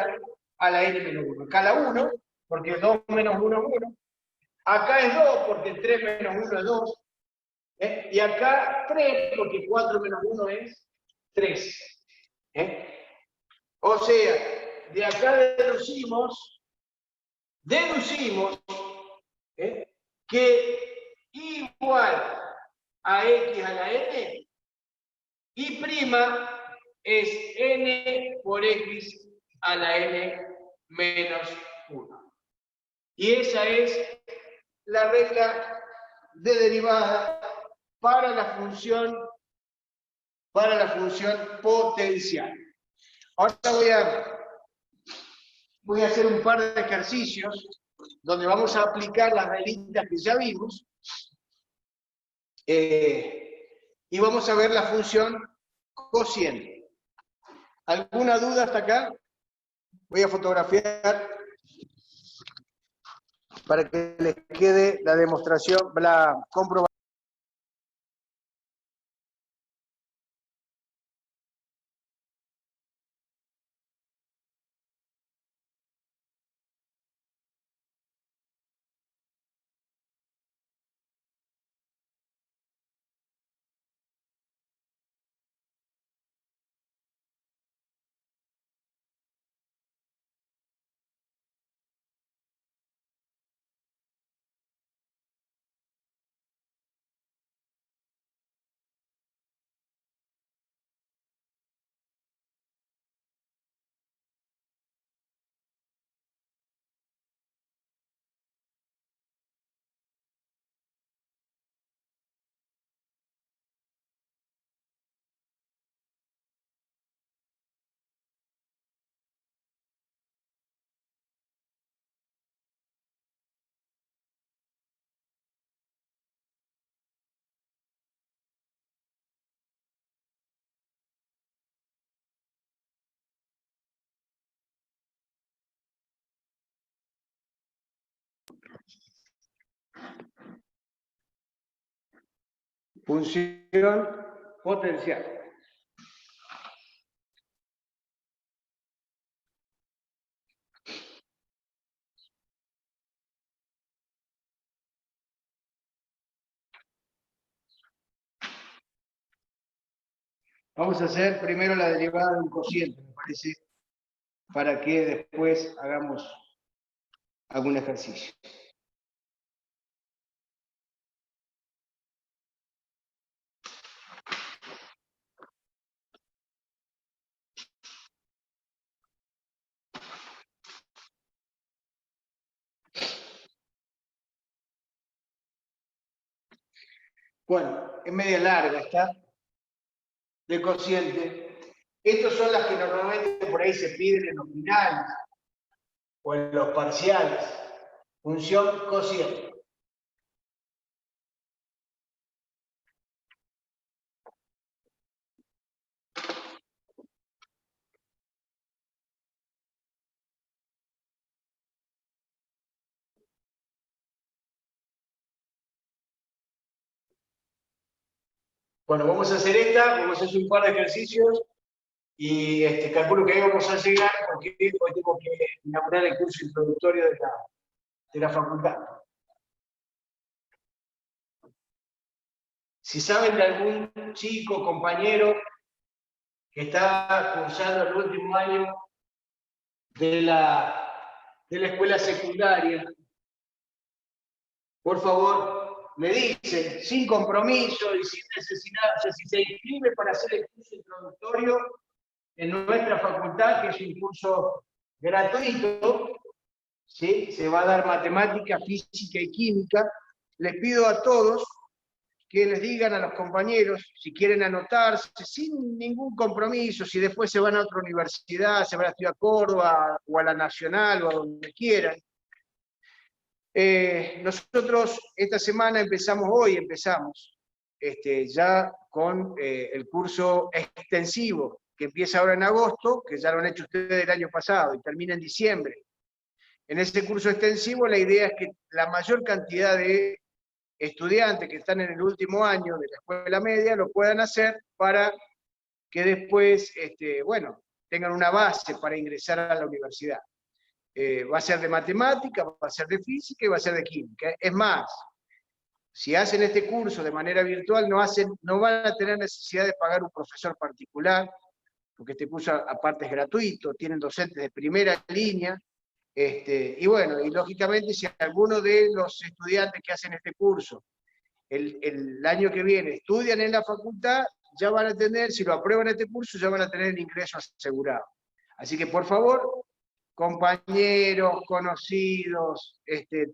a la n menos 1. Acá la 1, porque 2 menos 1 es 1. Acá es 2, porque 3 menos 1 es 2. Y acá 3, porque 4 menos 1 es 3. O sea, de acá deducimos que igual a x a la n, y' es n por x a la n menos 1. Y esa es la regla de derivada para la función potencial. Ahora voy a hacer un par de ejercicios donde vamos a aplicar las reglitas que ya vimos, y vamos a ver la función cociente. ¿Alguna duda hasta acá? Voy a fotografiar para que les quede la demostración, la comprobación. función potencial. Vamos a hacer primero la derivada de un cociente, me parece, para que después hagamos algún ejercicio. Bueno, es media larga esta, de cociente. Estas son las que normalmente por ahí se piden en los finales o en los parciales. Función cociente. Bueno, vamos a hacer esta, vamos a hacer un par de ejercicios y calculo que ahí vamos a llegar porque hoy tengo que inaugurar el curso introductorio de la facultad. Si saben de algún chico, compañero, que está cursando el último año de la escuela secundaria, por favor, me dicen, sin compromiso y sin necesidad, o sea, si se inscribe para hacer el curso introductorio en nuestra facultad, que es un curso gratuito, ¿sí? Se va a dar matemática, física y química. Les pido a todos que les digan a los compañeros si quieren anotarse, sin ningún compromiso, si después se van a otra universidad, se van a estudiar a Córdoba, o a la Nacional, o a donde quieran. Nosotros esta semana hoy empezamos ya con el curso extensivo, que empieza ahora en agosto, que ya lo han hecho ustedes el año pasado, y termina en diciembre. En ese curso extensivo la idea es que la mayor cantidad de estudiantes que están en el último año de la escuela media lo puedan hacer para que después, bueno, tengan una base para ingresar a la universidad. Va a ser de matemática, va a ser de física y va a ser de química. Es más, si hacen este curso de manera virtual, no van a tener necesidad de pagar un profesor particular, porque este curso aparte es gratuito, tienen docentes de primera línea, y bueno, y lógicamente si alguno de los estudiantes que hacen este curso el año que viene estudian en la facultad, ya van a tener, si lo aprueban este curso, ya van a tener el ingreso asegurado. Así que por favor, compañeros, conocidos,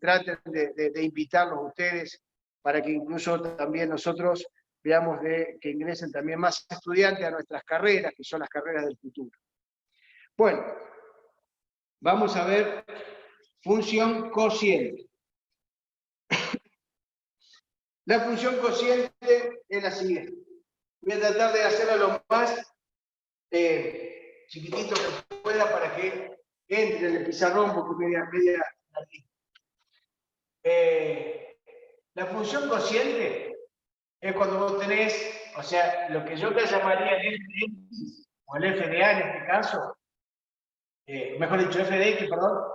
traten de invitarlos ustedes para que incluso también nosotros veamos que ingresen también más estudiantes a nuestras carreras, que son las carreras del futuro. Bueno, vamos a ver función cociente. La función cociente es la siguiente. Voy a tratar de hacerla lo más chiquitito que pueda para que entre en el pizarrón, porque media larguita. La función cociente es cuando vos tenés, o sea, lo que yo te llamaría el f de x, o el f de a en este caso, mejor dicho, f de x, perdón.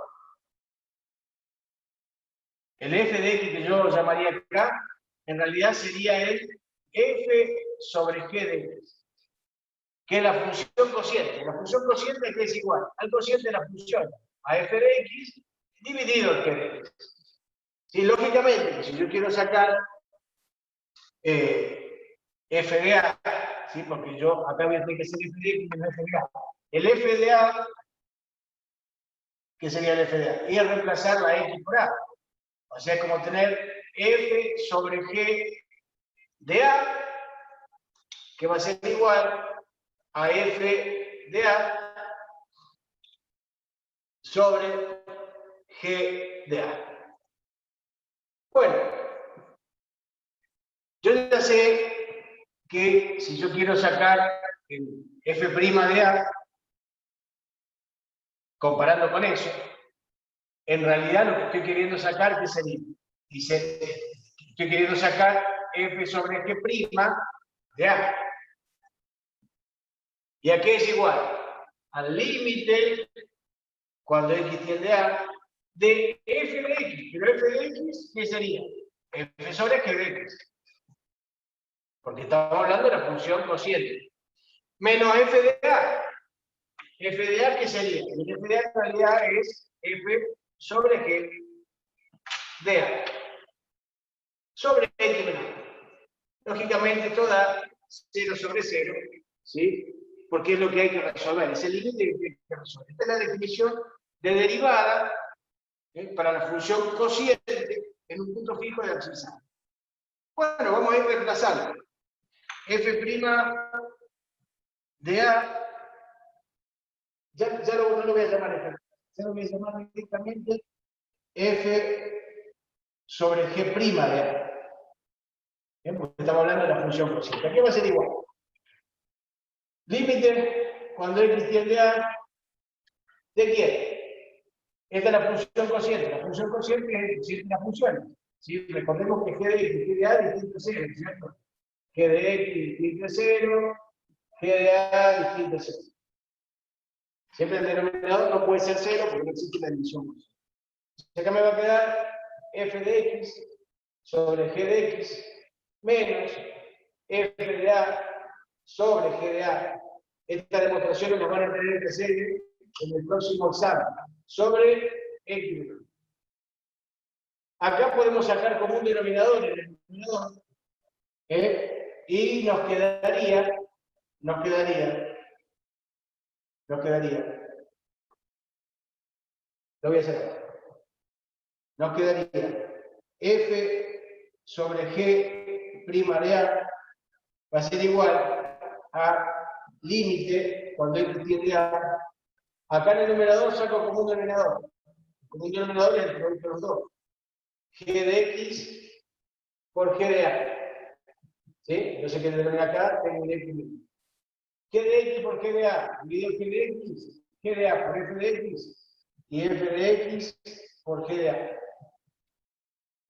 El f de x que yo llamaría acá, en realidad sería el f sobre g de x, que es la función cociente. La función cociente es igual al cociente de la función a f de x dividido el g de x. Sí, lógicamente, si yo quiero sacar f de a, ¿sí? Porque yo acá voy a tener que hacer f de x y no f de a. El f de a, ¿qué sería el f de a? Y reemplazar la x por a. O sea, es como tener f sobre g de a, que va a ser igual a f de a sobre g de a. Bueno, yo ya sé que si yo quiero sacar el f' de a, comparando con eso, en realidad lo que estoy queriendo sacar, ¿qué sería? Dice, estoy queriendo sacar f sobre g' de A. ¿Y a qué es igual? Al límite, cuando x tiende a, de f de x. Pero f de x, ¿qué sería? F sobre g de x. Porque estamos hablando de la función cociente. Menos f de a. F de a, ¿qué sería? El f de a en realidad es f sobre g de a. Sobre x menos a. Lógicamente, esto da 0 sobre 0, ¿sí? Porque es lo que hay que resolver. Es el límite que hay que resolver. Esta es la definición de derivada para la función cociente en un punto fijo de abscisa. Bueno, vamos a ir reemplazando. F' de A, no lo voy a llamar F, ya lo voy a llamar directamente F sobre G' de A. Bien, porque estamos hablando de la función cociente. Aquí va a ser igual. Límite, cuando x tiende a, ¿de quién? Esta es la función cociente. La función cociente es el cociente de las funciones. ¿Sí? Recordemos que g de x y g de a es distinto a 0, ¿cierto? G de x distinto a 0, g de a distinto a 0. Siempre el denominador no puede ser 0 porque no existe la división. Acá me va a quedar f de x sobre g de x menos f de a sobre g de a. Esta demostración la van a tener que hacer en el próximo examen. Sobre x. Acá podemos sacar como un denominador en el denominador. Y nos quedaría. Lo voy a hacer. Nos quedaría f sobre g' de a va a ser igual a límite, cuando x tiende a. Acá en el numerador saco como un denominador. Como un denominador es el producto de los dos. G de x por g de a. ¿Sí? Yo sé que de acá tengo un x. G de x por g de a. Dividido g de x. G de a por f de x. Y f de x por g de a.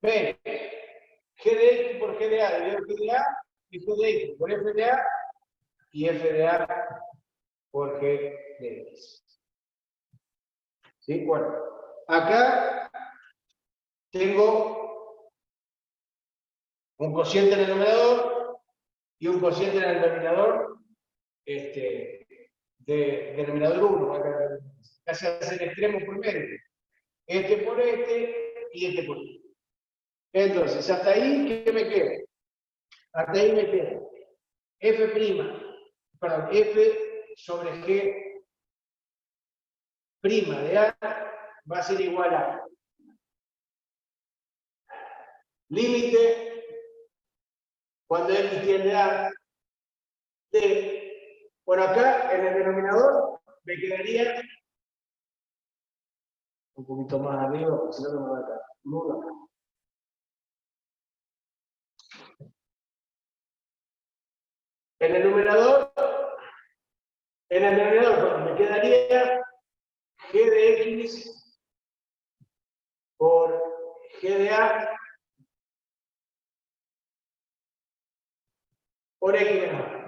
B. G de x por g de a. Dividido g de a. Y g de x por f de a. Y f de a por g de x. ¿Sí? Bueno. Acá tengo un cociente en el numerador y un cociente en el denominador de denominador 1. Acá se hace el extremo por medio. Este por este y este por este. Entonces, hasta ahí, ¿qué me queda? Hasta ahí me queda f sobre g' de a va a ser igual a límite cuando x tiende a de, bueno, acá en el denominador me quedaría un poquito más arriba, porque si no me va a dar nulo acá. En el denominador me quedaría g de x por g de a por x menos a.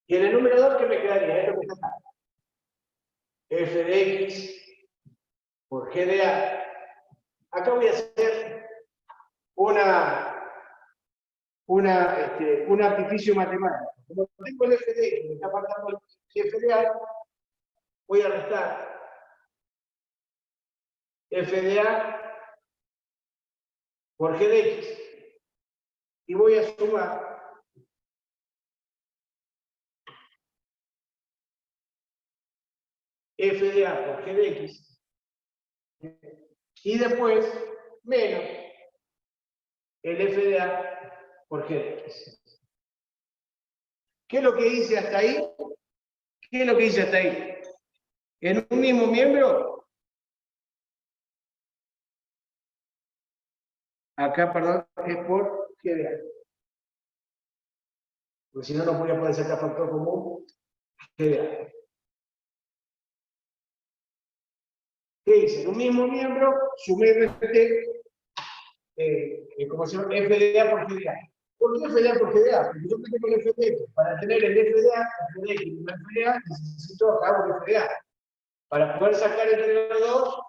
Y en el numerador, ¿qué me quedaría? Esto que está acá. F de x por g de a. Acá voy a hacer un artificio matemático. Como tengo el f de x, me está faltando el f de a, voy a restar f de a por g de x. Y voy a sumar f de a por g de x. Y después, menos el f de a por g de x. ¿Qué es lo que hice hasta ahí? ¿Qué es lo que hice hasta ahí? En un mismo miembro, acá, perdón, es por g de a. Porque si no, no voy a poder sacar factor común g de a. ¿Qué hice? En un mismo miembro, sumé y resté ¿cómo se llama? FDA por GDA. ¿Por qué FDA por GDA? Porque yo tengo el FDA. Para tener el FDA, el FDA y el FDA, necesito acá un FDA. Para poder sacar entre los dos,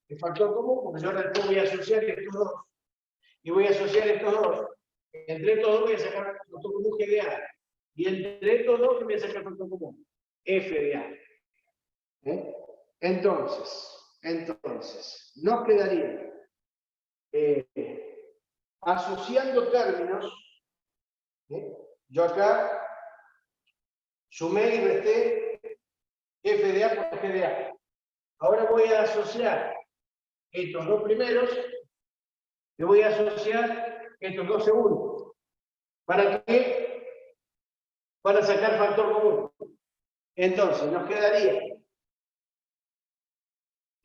el factor común, porque yo ahora después voy a asociar estos dos. Y voy a asociar estos dos. Entre estos dos voy a sacar el factor común GDA. Y entre estos dos voy a sacar el factor común FDA. Entonces, nos quedaría asociando términos. Yo acá sumé y resté FDA por GDA. Ahora voy a asociar estos dos primeros y voy a asociar estos dos segundos. ¿Para qué? Para sacar factor común. Entonces, nos quedaría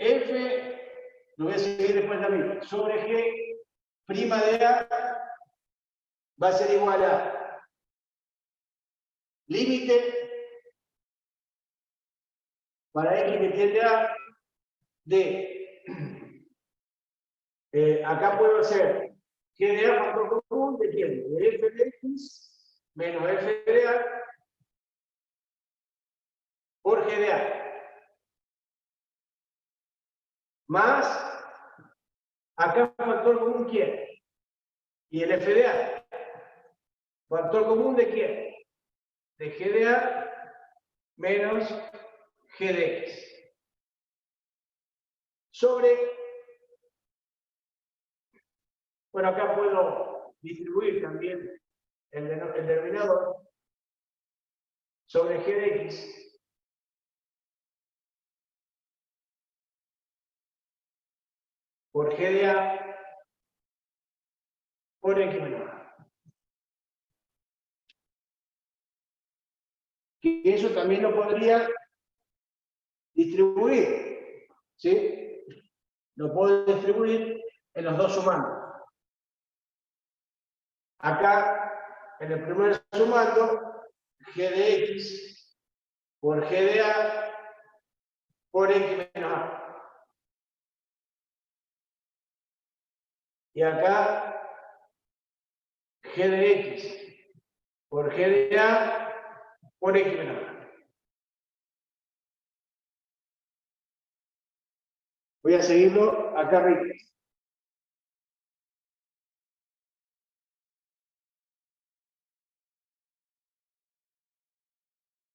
F, lo voy a seguir después también, sobre G prima de A va a ser igual a límite para X que tiende a de acá puedo hacer G de A factor común de quién? De F de X menos F de A por G de A. Más, acá factor común quién? Y el F de A. Factor común de quién? De G de A menos G de X. Sobre, bueno, acá puedo distribuir también el denominador sobre G de X. Por G de A por X menos A. Que eso también lo podría distribuir, ¿sí? Lo puedo distribuir en los dos sumandos. Acá, en el primer sumando, G de X por G de A por X menos A. Y acá, G de X por G de A por X menos A. Voy a seguirlo acá arriba.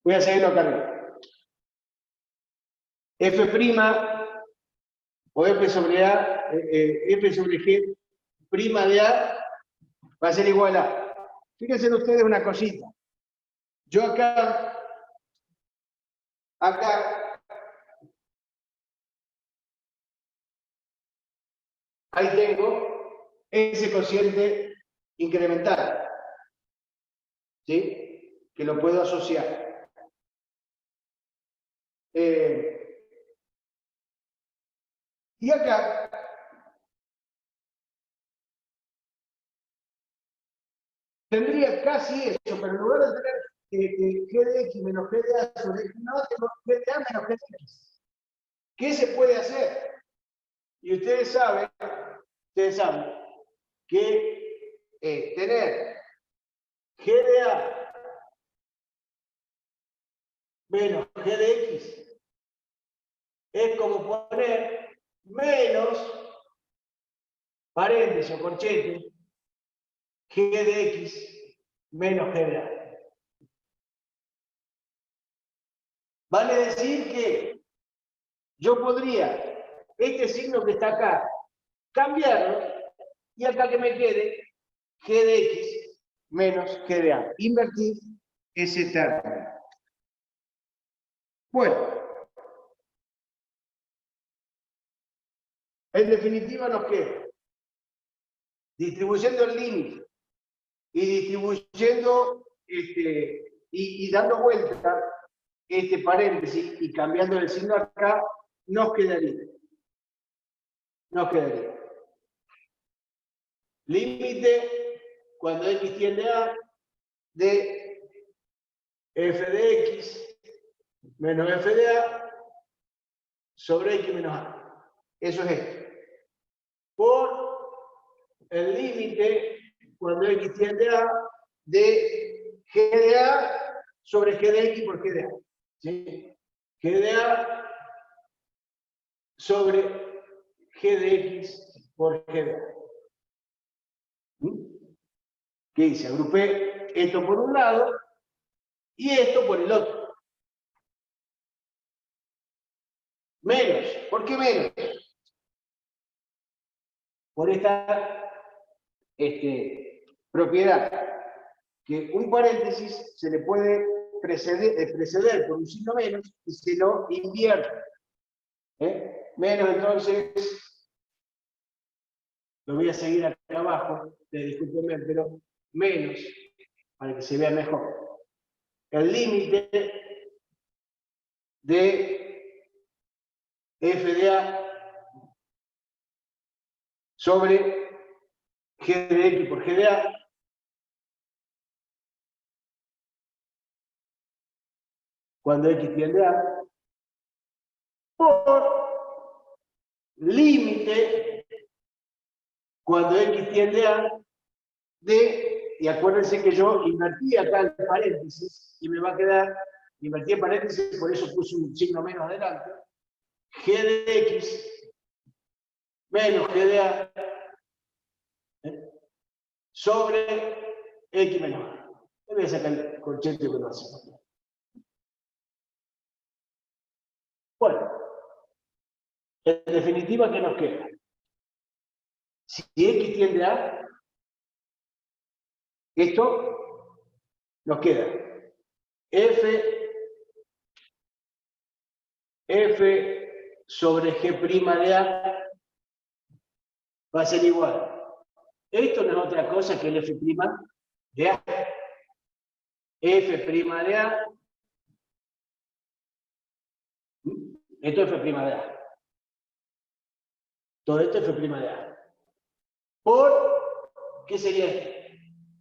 Voy a seguirlo acá arriba. F' o F sobre A, F sobre G, prima de A, va a ser igual a. Fíjense ustedes una cosita. Yo acá, ahí tengo ese cociente incremental, ¿sí? Que lo puedo asociar. Y acá tendría casi eso, pero en lugar de tener G de X menos G de A sobre X, no, tengo G de A menos G de X. ¿Qué se puede hacer? Y ustedes saben que tener G de A menos G de X es como poner menos paréntesis o corchete G de X menos G de A. Vale decir que yo podría este signo que está acá cambiarlo y acá que me quede G de X menos G de A. Invertir ese término. Bueno, en definitiva nos queda distribuyendo el límite y distribuyendo y dando vuelta este paréntesis y cambiando el signo acá, nos quedaría límite cuando X tiende a de F de X menos F de A sobre X menos A. Eso es esto. Por el límite, cuando x tiende a, de g de a sobre g de x por g de a. ¿Sí? G de a sobre g de x por g de a. ¿Qué hice? Agrupé esto por un lado y esto por el otro. Menos. ¿Por qué menos? Por esta propiedad, que un paréntesis se le puede preceder por un signo menos y se lo invierte. Menos, entonces, lo voy a seguir acá abajo, discúlpenme, pero menos, para que se vea mejor. El límite de f de a sobre g de x por g de a cuando x tiende a por límite cuando x tiende a de, y acuérdense que yo invertí acá el paréntesis y me va a quedar, invertí el paréntesis, por eso puse un signo menos adelante, g de x menos g de a sobre x menos a. Voy a sacar el corchete que lo hace. Bueno, en definitiva, ¿qué nos queda? Si x tiende a, esto nos queda f sobre g' de a va a ser igual. Esto no es otra cosa que el f' de a. F' de a. Esto es f' de a. Todo esto es f' de a. ¿Por qué sería esto?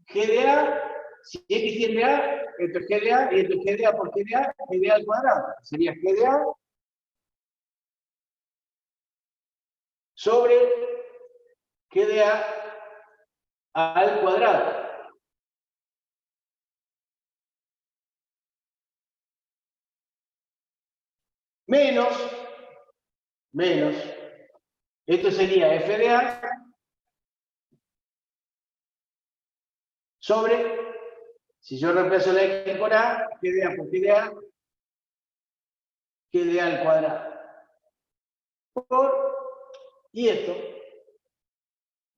G de a, si x tiende a, esto es g de a, y esto es g de a por g de a al cuadrado. Sería g de a sobre g de a al cuadrado. Menos, esto sería f de a sobre, si yo reemplazo la x por a, g de a por g de a, g de a al cuadrado. Y esto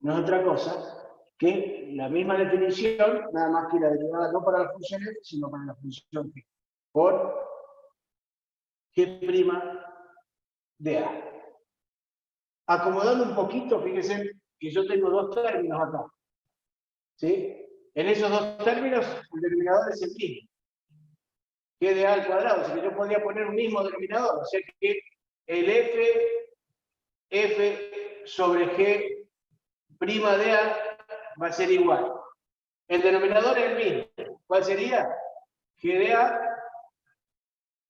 no es otra cosa que la misma definición, nada más que la derivada no para la función f, sino para la función g, por g' de a. Acomodando un poquito, fíjense que yo tengo dos términos acá. ¿Sí? En esos dos términos, el denominador es el mismo. G de a al cuadrado, o sea que yo podría poner un mismo denominador, o sea que el f sobre g' de a va a ser igual. El denominador es el mismo. ¿Cuál sería? G de a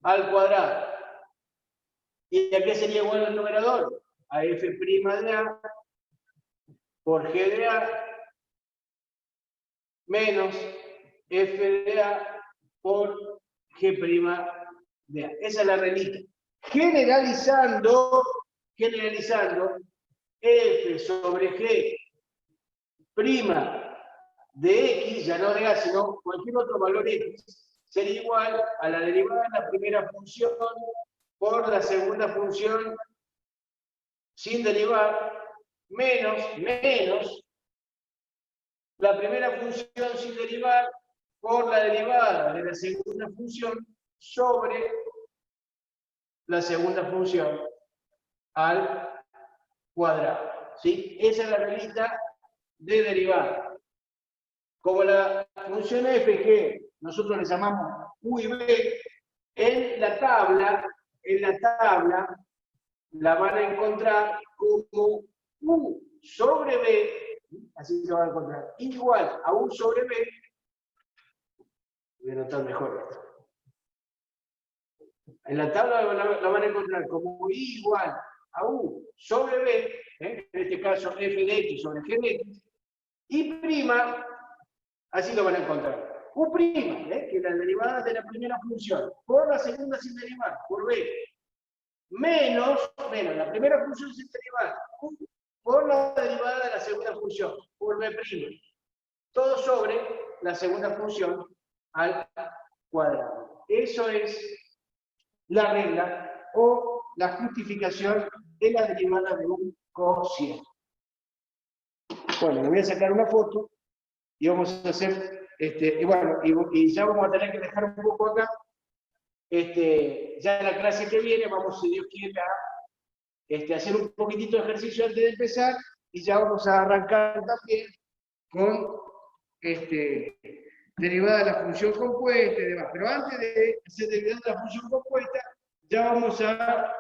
al cuadrado. ¿Y a qué sería igual el numerador? A f' de a por g de a menos f de a por g' de a. Esa es la reglita. Generalizando, f sobre g' de x, ya no de a, sino cualquier otro valor x, sería igual a la derivada de la primera función por la segunda función sin derivar, menos la primera función sin derivar por la derivada de la segunda función sobre la segunda función al cuadrado. ¿Sí? Esa es la reglita de derivada. Como la función f, nosotros le llamamos u y b, en la tabla la van a encontrar como u sobre b, así lo van a encontrar, igual a u sobre b. Voy a anotar mejor esto. En la tabla la van a encontrar como igual a u sobre b, en este caso f de x sobre g de x, Y', así lo van a encontrar. U', que es la derivada de la primera función, por la segunda sin derivar, por b, menos, la primera función sin derivar, por la derivada de la segunda función, por b'. Todo sobre la segunda función al cuadrado. Eso es la regla o la justificación de la derivada de un cociente. Bueno, le voy a sacar una foto y vamos a hacer, y ya vamos a tener que dejar un poco acá. Ya en la clase que viene vamos, si Dios quiere, a hacer un poquitito de ejercicio antes de empezar, y ya vamos a arrancar también con derivada de la función compuesta y demás. Pero antes de hacer derivada de la función compuesta, ya vamos a,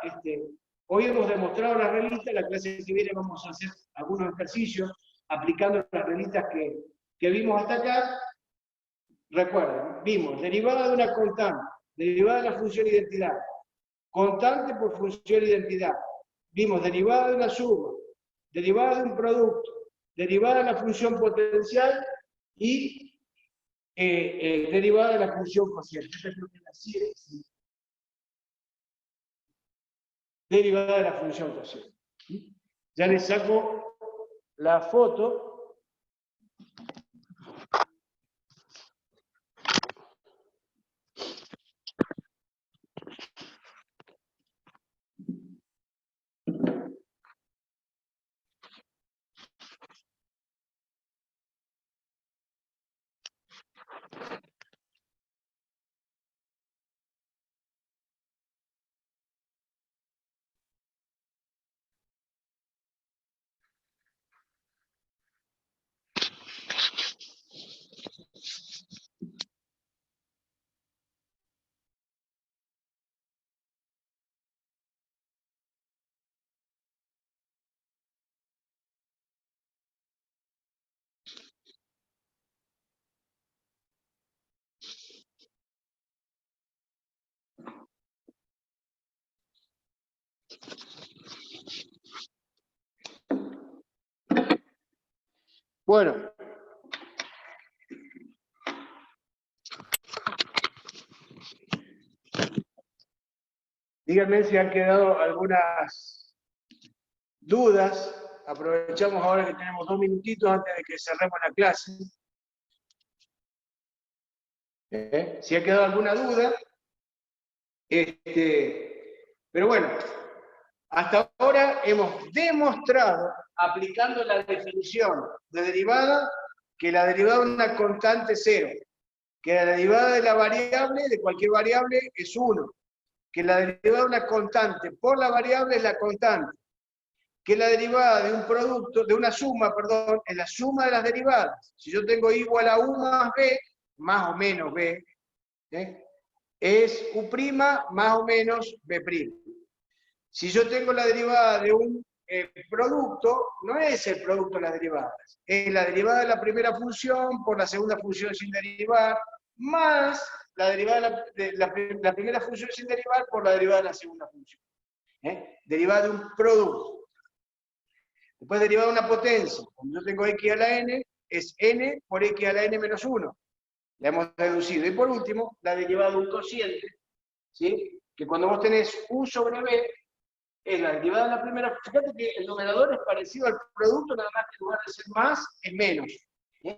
hoy hemos demostrado las reglitas, la clase que viene vamos a hacer algunos ejercicios aplicando las reglitas que vimos hasta acá. Recuerden, vimos derivada de una constante, derivada de la función identidad, constante por función identidad. Vimos derivada de una suma, derivada de un producto, derivada de la función potencial y derivada de la función cociente. Derivada de la función cociente. Ya les saco la foto. Bueno, díganme si han quedado algunas dudas. Aprovechamos ahora que tenemos 2 minutitos antes de que cerremos la clase. Si ha quedado alguna duda. Pero bueno, hasta ahora hemos demostrado, aplicando la definición de derivada, que la derivada de una constante es 0, que la derivada de la variable, de cualquier variable, es 1, que la derivada de una constante por la variable es la constante, que la derivada de un producto, de una suma, perdón, es la suma de las derivadas. Si yo tengo igual a U más B, más o menos B, es U' más o menos B'. Si yo tengo la derivada de un producto, no es el producto de las derivadas, es la derivada de la primera función por la segunda función sin derivar, más la derivada de la primera función sin derivar por la derivada de la segunda función. Derivada de un producto. Después derivada de una potencia. Cuando yo tengo x a la n, es n por x a la n menos 1. La hemos deducido. Y por último, la derivada de un cociente, ¿sí? Que cuando vos tenés u sobre b, es la derivada de la primera. Fíjate que el numerador es parecido al producto, nada más que en lugar de ser más, es menos.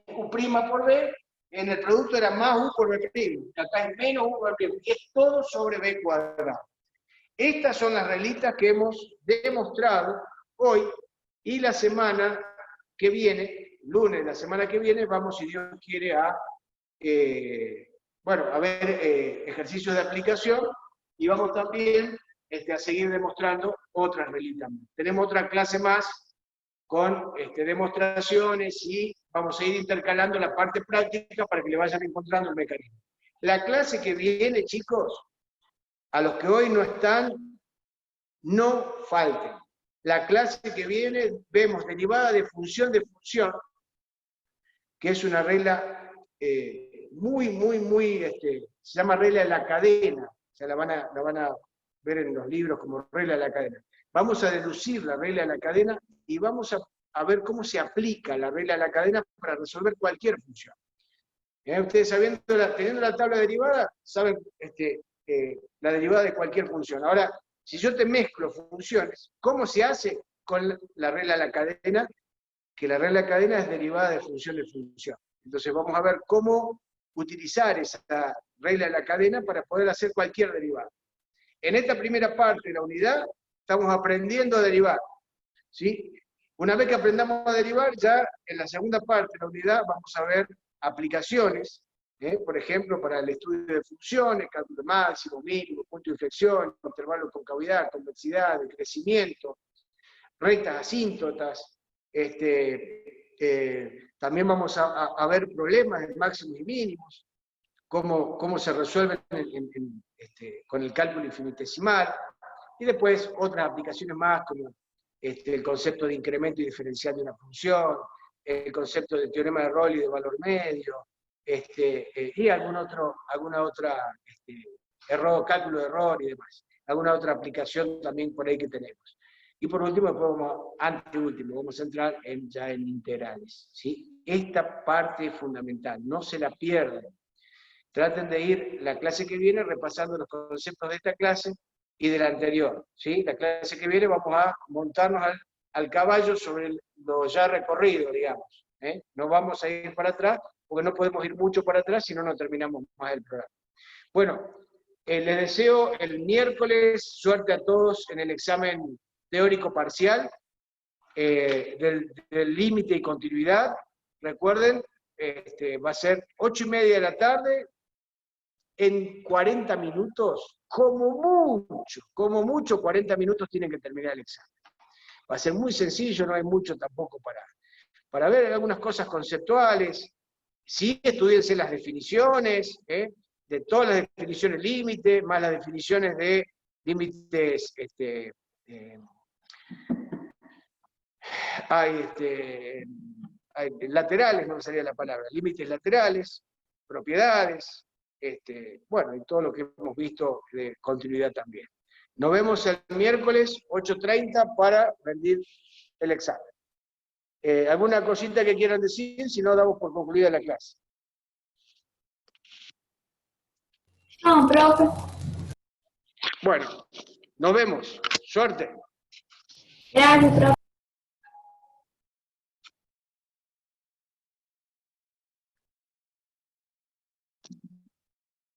U' por b, en el producto era más u por b'. Acá es menos u por b'. Y es todo sobre b cuadrado. Estas son las reglitas que hemos demostrado hoy, y la semana que viene, lunes de la semana que viene, vamos, si Dios quiere, a ver ejercicios de aplicación, y vamos también a seguir demostrando otras reglitas. Tenemos otra clase más con demostraciones, y vamos a ir intercalando la parte práctica para que le vayan encontrando el mecanismo. La clase que viene, chicos, a los que hoy no están, no falten. La clase que viene vemos derivada de función, que es una regla muy, se llama regla de la cadena. O sea, la van a ver en los libros como regla de la cadena. Vamos a deducir la regla de la cadena y vamos a a ver cómo se aplica la regla de la cadena para resolver cualquier función. Ustedes teniendo la tabla derivada, saben la derivada de cualquier función. Ahora, si yo te mezclo funciones, ¿cómo se hace con la regla de la cadena? Que la regla de la cadena es derivada de función de función. Entonces vamos a ver cómo utilizar esa regla de la cadena para poder hacer cualquier derivada. En esta primera parte de la unidad, estamos aprendiendo a derivar, ¿sí? Una vez que aprendamos a derivar, ya en la segunda parte de la unidad vamos a ver aplicaciones, por ejemplo, para el estudio de funciones, cálculo máximo, mínimo, punto de inflexión, intervalo de concavidad, convexidad, de crecimiento, rectas asíntotas. También vamos a ver problemas de máximos y mínimos, cómo se resuelven con el cálculo infinitesimal, y después otras aplicaciones más, como el concepto de incremento y diferencial de una función, el concepto del teorema de Rollo y de valor medio, y alguna otra cálculo de error y demás. Alguna otra aplicación también por ahí que tenemos. Y por último, vamos a entrar ya en integrales, ¿sí? Esta parte es fundamental, no se la pierdan. Traten de ir la clase que viene repasando los conceptos de esta clase y de la anterior, ¿sí? La clase que viene vamos a montarnos al caballo sobre lo ya recorrido, digamos. No vamos a ir para atrás, porque no podemos ir mucho para atrás si no terminamos más el programa. Bueno, les deseo el miércoles suerte a todos en el examen teórico parcial del límite y continuidad. Recuerden, va a ser 8:30 de la tarde, en 40 minutos, como mucho 40 minutos tienen que terminar el examen. Va a ser muy sencillo, no hay mucho tampoco para ver algunas cosas conceptuales. Sí, estudiense las definiciones, de todas las definiciones límite, más las definiciones de límites, hay laterales, no me salía la palabra, límites laterales, propiedades, bueno, y todo lo que hemos visto de continuidad también. Nos vemos el miércoles 8:30 para rendir el examen. ¿Alguna cosita que quieran decir? Si no, damos por concluida la clase. No, profe. Bueno, nos vemos. Suerte. Gracias, profe.